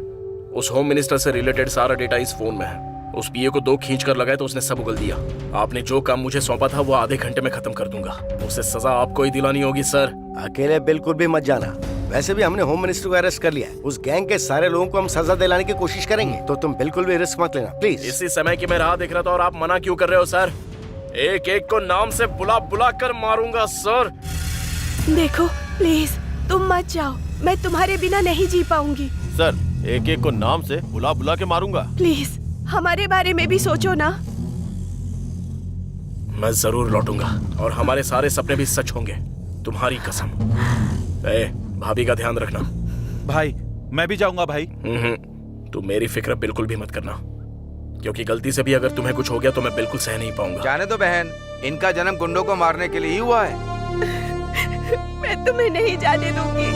उस होम मिनिस्टर से रिलेटेड सारा डेटा इस फोन में है। उस पीए को 2 खींच कर लगाए तो उसने सब उगल दिया। आपने जो काम मुझे सौंपा था वो आधे घंटे में खत्म कर दूंगा। उसे सजा आपको ही दिलानी होगी सर। अकेले बिल्कुल भी मत जाना। वैसे भी हमने होम मिनिस्टर को अरेस्ट कर लिया है। उस गैंग के सारे लोगों को हम सजा दिलाने की कोशिश करेंगे, तो तुम बिल्कुल भी रिस्क मत लेना प्लीज। इसी समय की मैं राह देख रहा था और आप मना क्यों कर रहे हो सर? एक एक को नाम से बुला बुला कर मारूंगा सर। देखो प्लीज, तुम मत जाओ, मैं तुम्हारे बिना नहीं जी पाऊंगी। सर, एक एक को नाम से बुला बुला के मारूंगा। प्लीज हमारे बारे में भी सोचो ना। मैं जरूर लौटूंगा और हमारे सारे सपने भी सच होंगे, तुम्हारी कसम। भाभी का ध्यान रखना। भाई, मैं भी जाऊंगा भाई। तुम मेरी फिक्र बिल्कुल भी मत करना, क्योंकि गलती से भी अगर तुम्हें कुछ हो गया तो मैं बिल्कुल सह नहीं पाऊंगा। जाने दो बहन, इनका जन्म गुंडों को मारने के लिए ही हुआ है। मैं तुम्हें नहीं जाने दूंगी।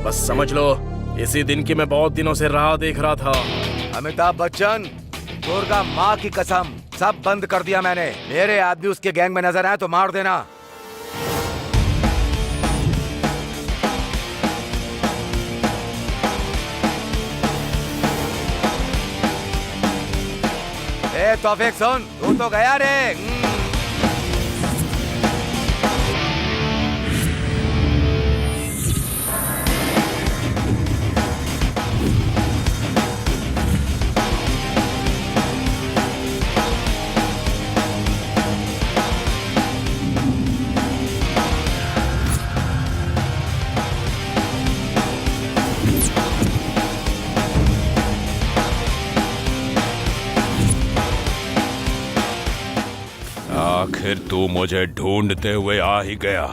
बस समझ लो, इसी दिन की मैं बहुत दिनों से राह देख रहा था। अमिताभ बच्चन, दुर्गा माँ की कसम, सब बंद कर दिया मैंने। मेरे आदमी उसके गैंग में नजर आए तो मार देना। तौफीक सुन, तू तो गया रे। आखिर तू मुझे ढूंढते हुए आ ही गया।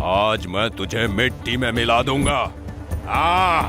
आज मैं तुझे मिट्टी में मिला दूंगा। आ